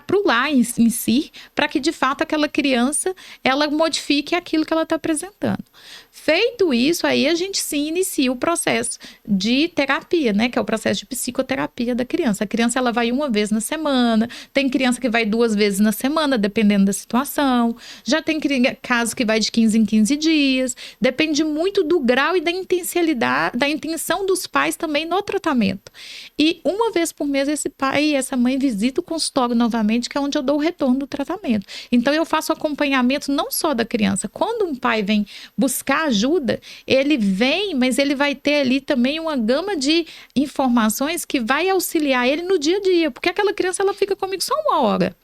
pro lar em si, para que de fato aquela criança ela modifique aquilo que ela está apresentando. Feito isso, aí a gente sim inicia o processo de terapia, né? Que é o processo de psicoterapia da criança. A criança, ela vai uma vez na semana, tem criança que vai 2 vezes na semana, dependendo da situação. Já tem casos que vai de 15 em 15 dias. Depende muito do grau e da intensidade, da intenção dos pais também no tratamento. E uma vez por mês esse pai e essa mãe visitam o consultório novamente, que é onde eu dou o retorno do tratamento. Então eu faço acompanhamento não só da criança. Quando um pai vem buscar ajuda, ele vem, mas ele vai ter ali também uma gama de informações que vai auxiliar ele no dia a dia, porque aquela criança, ela fica comigo só 1 hora.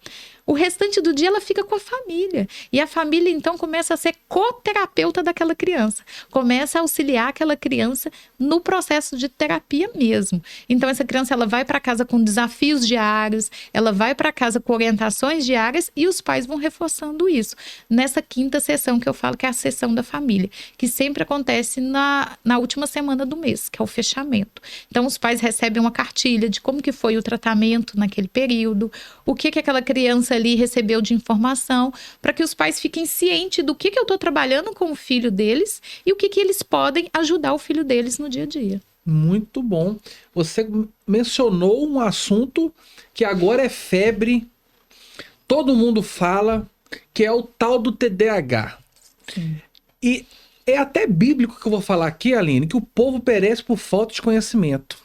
O restante do dia ela fica com a família. E a família, então, começa a ser coterapeuta daquela criança. Começa a auxiliar aquela criança no processo de terapia mesmo. Então, essa criança, ela vai para casa com desafios diários, ela vai para casa com orientações diárias e os pais vão reforçando isso. Nessa 5ª sessão que eu falo, que é a sessão da família, que sempre acontece na última semana do mês, que é o fechamento. Então, os pais recebem uma cartilha de como que foi o tratamento naquele período, o que aquela criança ali recebeu de informação, para que os pais fiquem cientes do que eu estou trabalhando com o filho deles e o que eles podem ajudar o filho deles no dia a dia. Muito bom. Você mencionou um assunto que agora é febre, todo mundo fala, que é o tal do TDAH. Sim. E é até bíblico que eu vou falar aqui, Aline, que o povo perece por falta de conhecimento.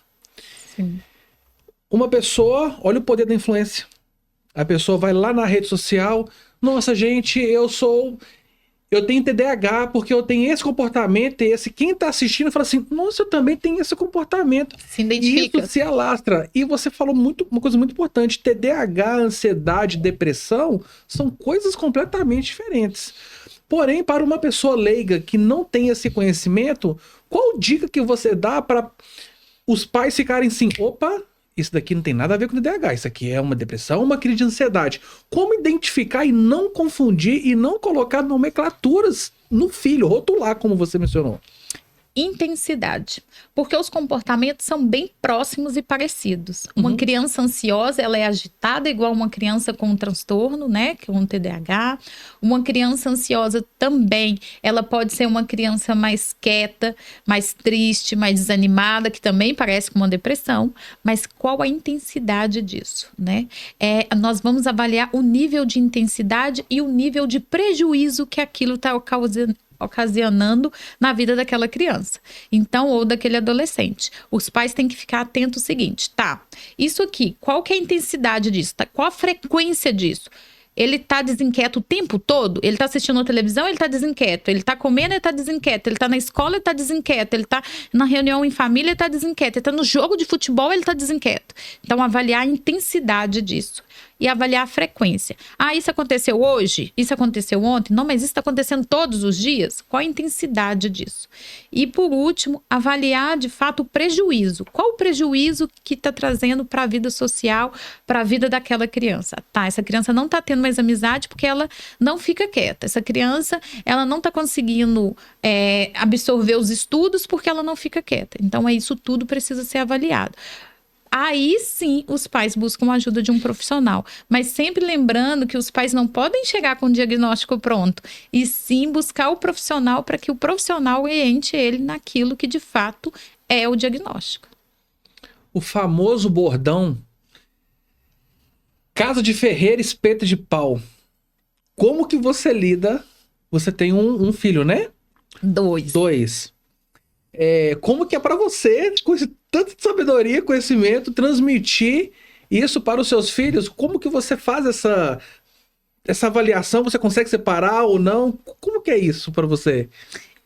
Sim. Uma pessoa, olha o poder da influência. A pessoa vai lá na rede social: nossa, gente, eu tenho TDAH porque eu tenho esse comportamento e esse. Quem tá assistindo fala assim: nossa, eu também tenho esse comportamento. Se identifica. Isso se alastra. E você falou uma coisa muito importante: TDAH, ansiedade, depressão são coisas completamente diferentes. Porém, para uma pessoa leiga que não tem esse conhecimento, qual dica que você dá para os pais ficarem assim: opa, isso daqui não tem nada a ver com TDAH, isso aqui é uma depressão, uma crise de ansiedade. Como identificar e não confundir e não colocar nomenclaturas no filho, rotular, como você mencionou? intensidade, porque os comportamentos são bem próximos e parecidos. Uma criança ansiosa, ela é agitada igual uma criança com um transtorno, né, que é um TDAH. Uma criança ansiosa também, ela pode ser uma criança mais quieta, mais triste, mais desanimada, que também parece com uma depressão. Mas qual a intensidade disso, né? Nós vamos avaliar o nível de intensidade e o nível de prejuízo que aquilo está ocasionando na vida daquela criança, então, ou daquele adolescente. Os pais têm que ficar atentos ao seguinte, tá, isso aqui, qual que é a intensidade disso? Tá? Qual a frequência disso? Ele tá desinquieto o tempo todo? Ele tá assistindo a televisão, ele tá desinquieto. Ele tá comendo, ele tá desinquieto. Ele tá na escola, ele tá desinquieto. Ele tá na reunião em família, ele tá desinquieto. Ele tá no jogo de futebol, ele tá desinquieto. Então, avaliar a intensidade disso. E avaliar a frequência. Ah, isso aconteceu hoje? Isso aconteceu ontem? Não, mas isso está acontecendo todos os dias? Qual a intensidade disso? E, por último, avaliar, de fato, o prejuízo. Qual o prejuízo que está trazendo para a vida social, para a vida daquela criança? Tá, essa criança não está tendo mais amizade porque ela não fica quieta. Essa criança, ela não está conseguindo absorver os estudos porque ela não fica quieta. Então, isso tudo precisa ser avaliado. Aí sim os pais buscam a ajuda de um profissional, mas sempre lembrando que os pais não podem chegar com o diagnóstico pronto, e sim buscar o profissional para que o profissional oriente ele naquilo que de fato é o diagnóstico. O famoso bordão, casa de ferreiro, espeto de pau. Como que você lida? Você tem um filho, né? Dois. Como que é para você, com esse tanto de sabedoria, conhecimento, transmitir isso para os seus filhos? Como que você faz essa avaliação? Você consegue separar ou não? Como que é isso para você?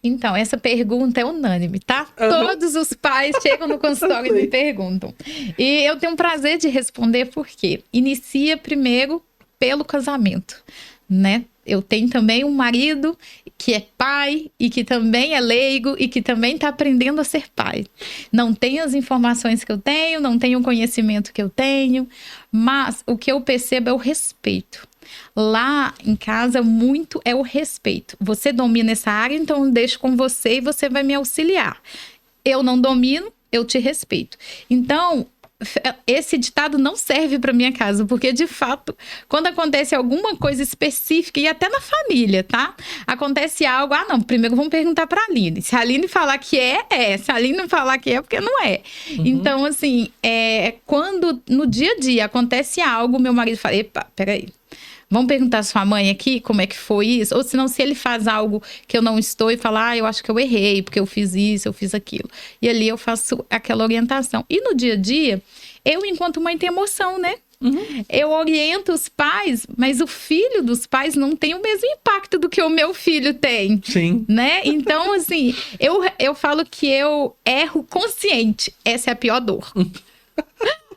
Então, essa pergunta é unânime, tá? Todos os pais chegam no consultório e me perguntam. E eu tenho um prazer de responder porque inicia primeiro pelo casamento, né? Eu tenho também um marido que é pai e que também é leigo e que também está aprendendo a ser pai. Não tem as informações que eu tenho, não tem o conhecimento que eu tenho, mas o que eu percebo é o respeito. Lá em casa, muito é o respeito. Você domina essa área, então eu deixo com você e você vai me auxiliar. Eu não domino, eu te respeito. Então, esse ditado não serve para minha casa, porque de fato, quando acontece alguma coisa específica, e até na família, tá? Acontece algo, não, primeiro vamos perguntar para a Aline. Se a Aline falar que se a Aline não falar que é, porque não é. Então, assim, quando no dia a dia acontece algo, meu marido fala, epa, peraí. Vamos perguntar à sua mãe aqui como é que foi isso? Ou senão, se ele faz algo que eu não estou e fala, eu acho que eu errei, porque eu fiz isso, eu fiz aquilo. E ali eu faço aquela orientação. E no dia a dia, eu, enquanto mãe, tenho emoção, né? Eu oriento os pais, mas o filho dos pais não tem o mesmo impacto do que o meu filho tem. Sim. Né? Então, assim, eu falo que eu erro consciente. Essa é a pior dor.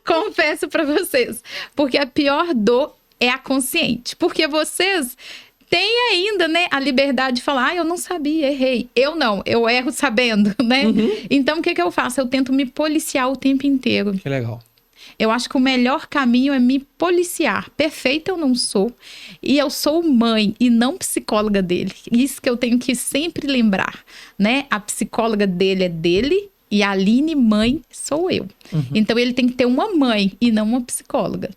Confesso pra vocês. Porque a pior dor é a consciente. Porque vocês têm ainda, né, a liberdade de falar, eu não sabia, errei. Eu não, eu erro sabendo, né? Então, o que eu faço? Eu tento me policiar o tempo inteiro. Que legal. Eu acho que o melhor caminho é me policiar. Perfeita eu não sou. E eu sou mãe e não psicóloga dele. Isso que eu tenho que sempre lembrar, né? A psicóloga dele é dele e a Aline, mãe, sou eu. Então, ele tem que ter uma mãe e não uma psicóloga.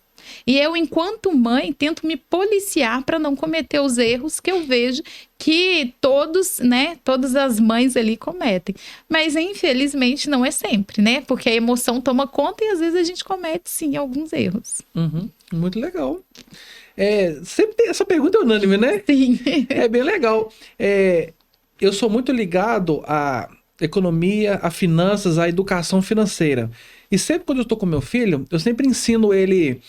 E eu, enquanto mãe, tento me policiar para não cometer os erros que eu vejo que todas as mães ali cometem. Mas, infelizmente, não é sempre, né? Porque a emoção toma conta e, às vezes, a gente comete, sim, alguns erros. Muito legal. Sempre tem essa pergunta unânime, né? Sim. É bem legal. Eu sou muito ligado à economia, a finanças, à educação financeira. E sempre quando eu estou com meu filho, eu sempre ensino ele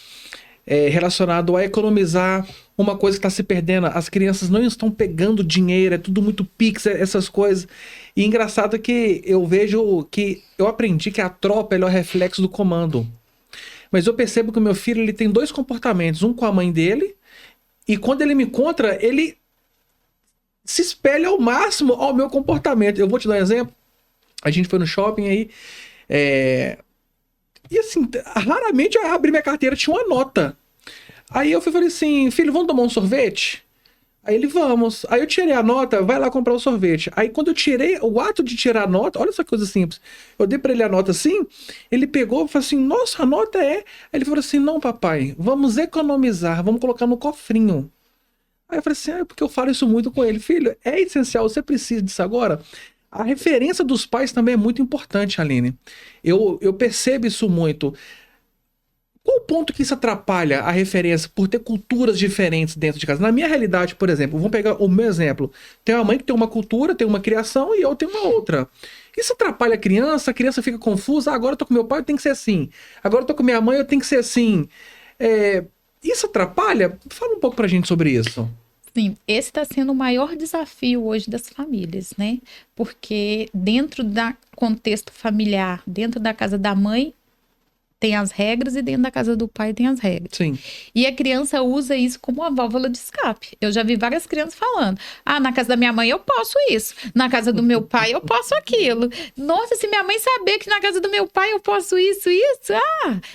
relacionado a economizar. Uma coisa que está se perdendo, as crianças não estão pegando dinheiro, é tudo muito Pix, essas coisas. E engraçado que eu vejo que eu aprendi que a tropa é o reflexo do comando. Mas eu percebo que o meu filho ele tem dois comportamentos, um com a mãe dele, e quando ele me encontra, ele se espelha ao máximo ao meu comportamento. Eu vou te dar um exemplo. A gente foi no shopping aí, e assim, raramente eu abri minha carteira, tinha uma nota. Aí eu falei assim, filho, vamos tomar um sorvete? Aí ele, vamos. Aí eu tirei a nota, vai lá comprar o sorvete. Aí quando eu tirei, o ato de tirar a nota, olha essa coisa simples. Eu dei pra ele a nota assim, ele pegou e falou assim, nossa, a nota é... Aí ele falou assim, não, papai, vamos economizar, vamos colocar no cofrinho. Aí eu falei assim, porque eu falo isso muito com ele. Filho, é essencial, você precisa disso agora. A referência dos pais também é muito importante, Aline. Eu percebo isso muito. Qual o ponto que isso atrapalha a referência por ter culturas diferentes dentro de casa? Na minha realidade, por exemplo, vamos pegar o meu exemplo. Tem uma mãe que tem uma cultura, tem uma criação e eu tenho uma outra. Isso atrapalha a criança fica confusa. Agora eu tô com meu pai, eu tenho que ser assim. Agora eu tô com minha mãe, eu tenho que ser assim. Isso atrapalha? Fala um pouco pra gente sobre isso. Sim, esse está sendo o maior desafio hoje das famílias, né? Porque dentro do contexto familiar, dentro da casa da mãe, tem as regras e dentro da casa do pai tem as regras. Sim. E a criança usa isso como uma válvula de escape. Eu já vi várias crianças falando, na casa da minha mãe eu posso isso, na casa do meu pai eu posso aquilo. Nossa, se minha mãe saber que na casa do meu pai eu posso isso,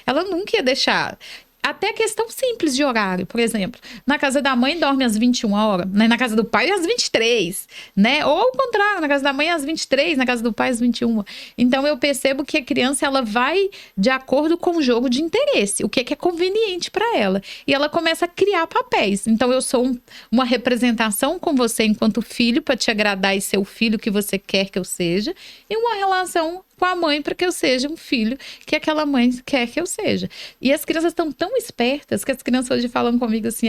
ela nunca ia deixar. Até questão simples de horário, por exemplo. Na casa da mãe dorme às 21 horas, né? Na casa do pai às 23, né? Ou ao contrário, na casa da mãe às 23, na casa do pai às 21. Então eu percebo que a criança ela vai de acordo com o jogo de interesse, o que é conveniente para ela. E ela começa a criar papéis. Então eu sou uma representação com você enquanto filho para te agradar e ser o filho que você quer que eu seja, e uma relação com a mãe para que eu seja um filho que aquela mãe quer que eu seja. E as crianças estão tão espertas que as crianças hoje falam comigo assim,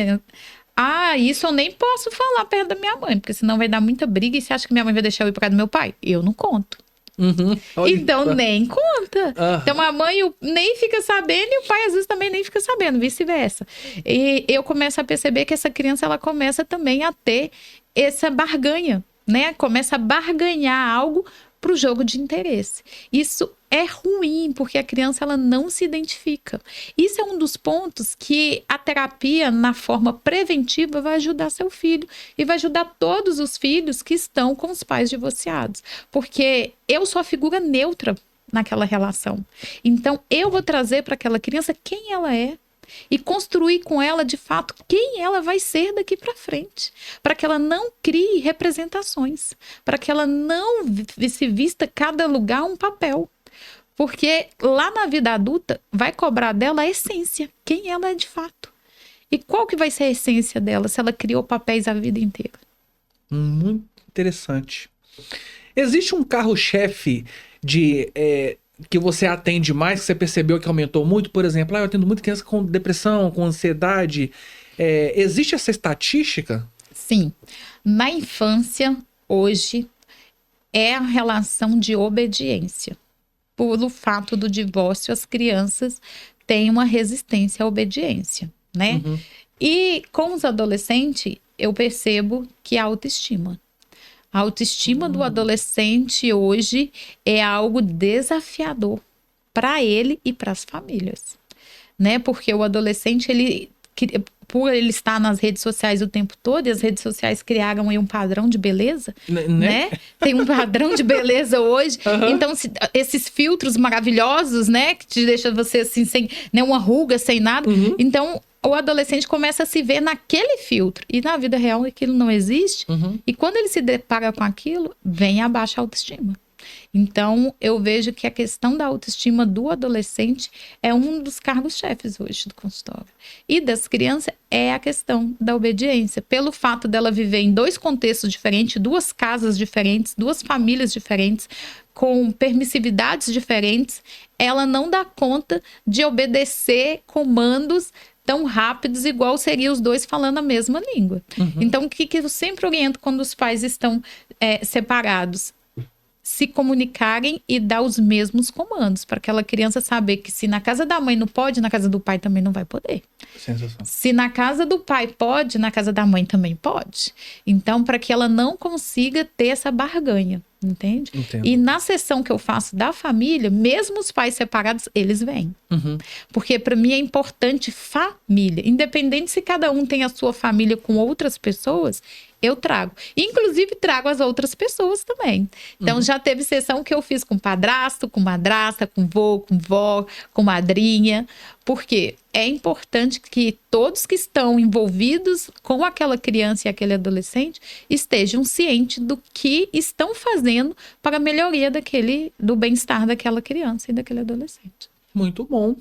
isso eu nem posso falar perto da minha mãe, porque senão vai dar muita briga e você acha que minha mãe vai deixar eu ir para casa do meu pai? Eu não conto. Então nem conta. Então a mãe nem fica sabendo e o pai às vezes também nem fica sabendo, vice-versa. E eu começo a perceber que essa criança ela começa também a ter essa barganha, né? Começa a barganhar algo para o jogo de interesse. Isso é ruim, porque a criança ela não se identifica. Isso é um dos pontos que a terapia, na forma preventiva, vai ajudar seu filho e vai ajudar todos os filhos que estão com os pais divorciados. Porque eu sou a figura neutra naquela relação. Então, eu vou trazer para aquela criança quem ela é, e construir com ela, de fato, quem ela vai ser daqui para frente. Para que ela não crie representações. Para que ela não se vista cada lugar um papel. Porque lá na vida adulta vai cobrar dela a essência. Quem ela é de fato. E qual que vai ser a essência dela se ela criou papéis a vida inteira? Muito interessante. Existe um carro-chefe que você atende mais, que você percebeu que aumentou muito? Por exemplo, eu atendo muito criança com depressão, com ansiedade. Existe essa estatística? Sim. Na infância, hoje, é a relação de obediência. Pelo fato do divórcio, as crianças têm uma resistência à obediência, né? Uhum. E com os adolescentes, eu percebo que a autoestima. A autoestima do adolescente hoje é algo desafiador para ele e para as famílias, né? Porque o adolescente, por ele estar nas redes sociais o tempo todo, e as redes sociais criaram aí um padrão de beleza, né? Tem um padrão de beleza hoje. Uhum. Então, esses filtros maravilhosos, né? Que te deixa você assim, sem nenhuma ruga, sem nada. Uhum. Então, o adolescente começa a se ver naquele filtro. E na vida real aquilo não existe. Uhum. E quando ele se depara com aquilo, vem abaixo a autoestima. Então, eu vejo que a questão da autoestima do adolescente é um dos cargos-chefes hoje do consultório. E das crianças é a questão da obediência. Pelo fato dela viver em dois contextos diferentes, duas casas diferentes, duas famílias diferentes, com permissividades diferentes, ela não dá conta de obedecer comandos tão rápidos, igual seriam os dois falando a mesma língua. Uhum. Então, o que eu sempre oriento quando os pais estão separados? Se comunicarem e dar os mesmos comandos, para aquela criança saber que se na casa da mãe não pode, na casa do pai também não vai poder. Sensação. Se na casa do pai pode, na casa da mãe também pode. Então, para que ela não consiga ter essa barganha, entende? Entendo. E na sessão que eu faço da família, mesmo os pais separados, eles vêm. Uhum. Porque para mim é importante família. Independente se cada um tem a sua família com outras pessoas, eu trago. Inclusive, trago as outras pessoas também. Então, já teve sessão que eu fiz com padrasto, com madrasta, com vô, com vó, com madrinha. Porque é importante que todos que estão envolvidos com aquela criança e aquele adolescente estejam cientes do que estão fazendo para a melhoria do bem-estar daquela criança e daquele adolescente. Muito bom.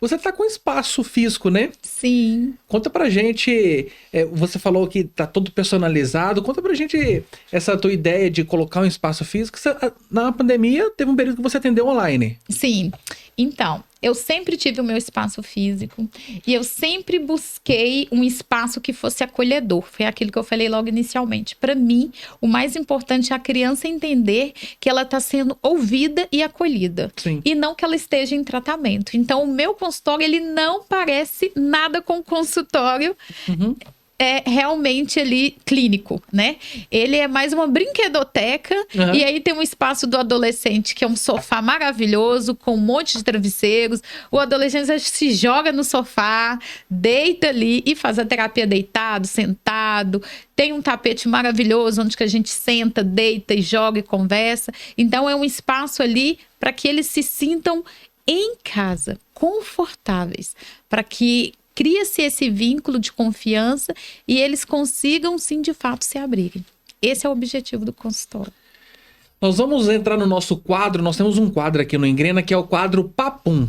Você tá com espaço físico, né? Sim. Conta pra gente, você falou que tá todo personalizado, conta pra gente essa tua ideia de colocar um espaço físico. Na pandemia, teve um período que você atendeu online. Sim. Então, eu sempre tive o meu espaço físico e eu sempre busquei um espaço que fosse acolhedor. Foi aquilo que eu falei logo inicialmente. Para mim, o mais importante é a criança entender que ela está sendo ouvida e acolhida. Sim. E não que ela esteja em tratamento. Então, o meu consultório, ele não parece nada com consultório realmente ali clínico, né? Ele é mais uma brinquedoteca e aí tem um espaço do adolescente que é um sofá maravilhoso com um monte de travesseiros. O adolescente se joga no sofá, deita ali e faz a terapia deitado, sentado. Tem um tapete maravilhoso onde que a gente senta, deita e joga e conversa. Então é um espaço ali para que eles se sintam em casa, confortáveis, para que cria-se esse vínculo de confiança e eles consigam, sim, de fato, se abrirem. Esse é o objetivo do consultório. Nós vamos entrar no nosso quadro. Nós temos um quadro aqui no Engrena, que é o quadro Papum.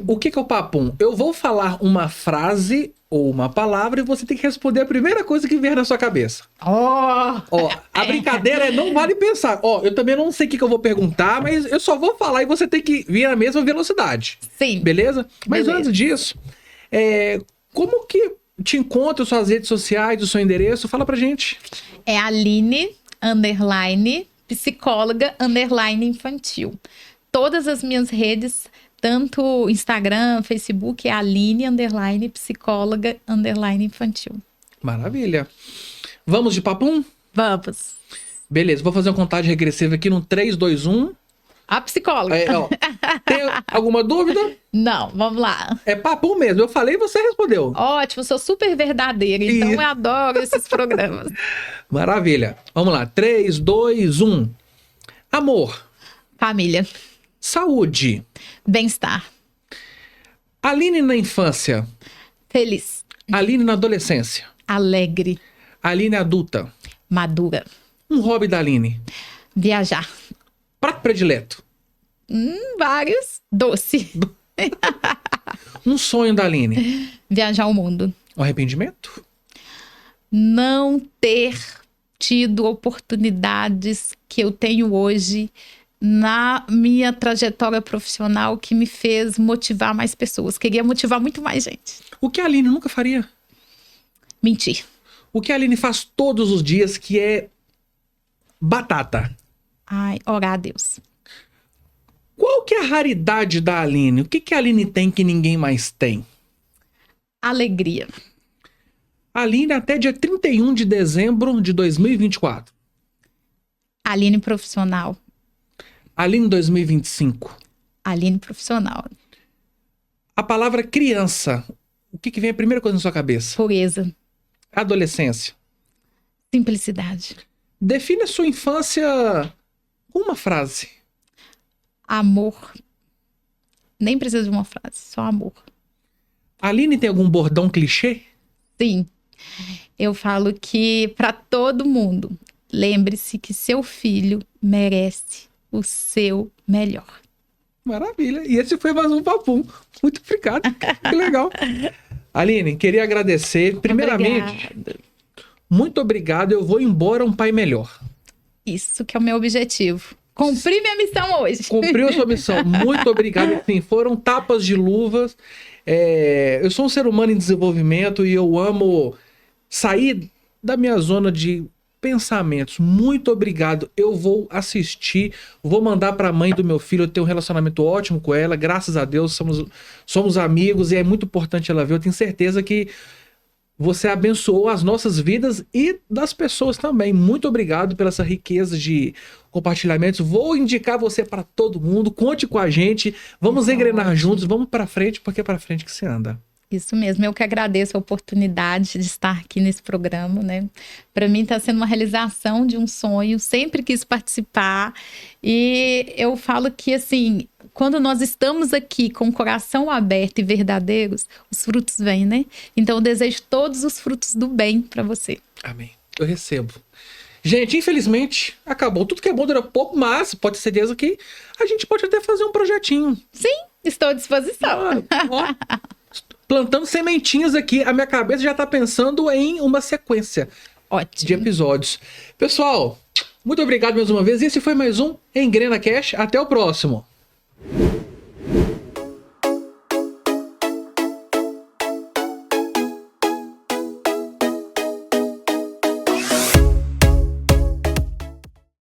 O que é o Papum? Eu vou falar uma frase ou uma palavra e você tem que responder a primeira coisa que vier na sua cabeça. A brincadeira é não vale pensar. Eu também não sei o que eu vou perguntar, mas eu só vou falar e você tem que vir na mesma velocidade. Sim. Beleza? Mas Beleza. antes disso, como que te encontra suas redes sociais, o seu endereço? Fala pra gente. É Aline, psicóloga, infantil. Todas as minhas redes, tanto Instagram, Facebook, é Aline, psicóloga, infantil. Maravilha. Vamos de papum? Vamos. Beleza, vou fazer uma contagem regressiva aqui no 3, 2, 1. A psicóloga. Tem alguma dúvida? Não, vamos lá. É papum mesmo. Eu falei e você respondeu. Ótimo, sou super verdadeira, então eu adoro esses programas. Maravilha. Vamos lá. 3, 2, 1. Amor. Família. Saúde. Bem-estar. Aline na infância. Feliz. Aline na adolescência. Alegre. Aline adulta. Madura. Um hobby da Aline. Viajar. Prato predileto. Vários. Doce. Um sonho da Aline. Viajar o mundo. Um arrependimento. Não ter tido oportunidades que eu tenho hoje na minha trajetória profissional que me fez motivar mais pessoas. Queria motivar muito mais gente. O que a Aline nunca faria? Mentir. O que a Aline faz todos os dias que é batata? Orar a Deus. Qual que é a raridade da Aline? O que a Aline tem que ninguém mais tem? Alegria. Aline até dia 31 de dezembro de 2024. Aline profissional. Aline 2025. Aline profissional. A palavra criança. O que vem a primeira coisa na sua cabeça? Pureza. Adolescência. Simplicidade. Define a sua infância com uma frase. Amor. Nem precisa de uma frase, só amor. A Aline tem algum bordão clichê? Sim. Eu falo que para todo mundo, lembre-se que seu filho merece o seu melhor. Maravilha. E esse foi mais um papum. Muito obrigado. Que legal. Aline, queria agradecer. Primeiramente, muito obrigado. Eu vou embora um pai melhor. Isso que é o meu objetivo. Cumpri minha missão hoje. Cumpriu a sua missão. Muito obrigado. Enfim, foram tapas de luvas. Eu sou um ser humano em desenvolvimento e eu amo sair da minha zona de pensamentos. Muito obrigado. Eu vou assistir, vou mandar para a mãe do meu filho. Eu tenho um relacionamento ótimo com ela. Graças a Deus, somos amigos e é muito importante ela ver. Eu tenho certeza que você abençoou as nossas vidas e das pessoas também. Muito obrigado pela essa riqueza de compartilhamentos. Vou indicar você para todo mundo. Conte com a gente. Vamos engrenar juntos. Vamos para frente, porque é para frente que se anda. Isso mesmo, eu que agradeço a oportunidade de estar aqui nesse programa, né? Para mim está sendo uma realização de um sonho, sempre quis participar e eu falo que, assim, quando nós estamos aqui com o coração aberto e verdadeiros, os frutos vêm, né? Então eu desejo todos os frutos do bem para você. Amém. Eu recebo. Gente, infelizmente, acabou. Tudo que é bom dura pouco, mas pode ter certeza que a gente pode até fazer um projetinho. Sim, estou à disposição. Ó, plantando sementinhas aqui, a minha cabeça já tá pensando em uma sequência Ótimo. de episódios. Pessoal, muito obrigado mais uma vez. Esse foi mais um Engrena Cash. Até o próximo.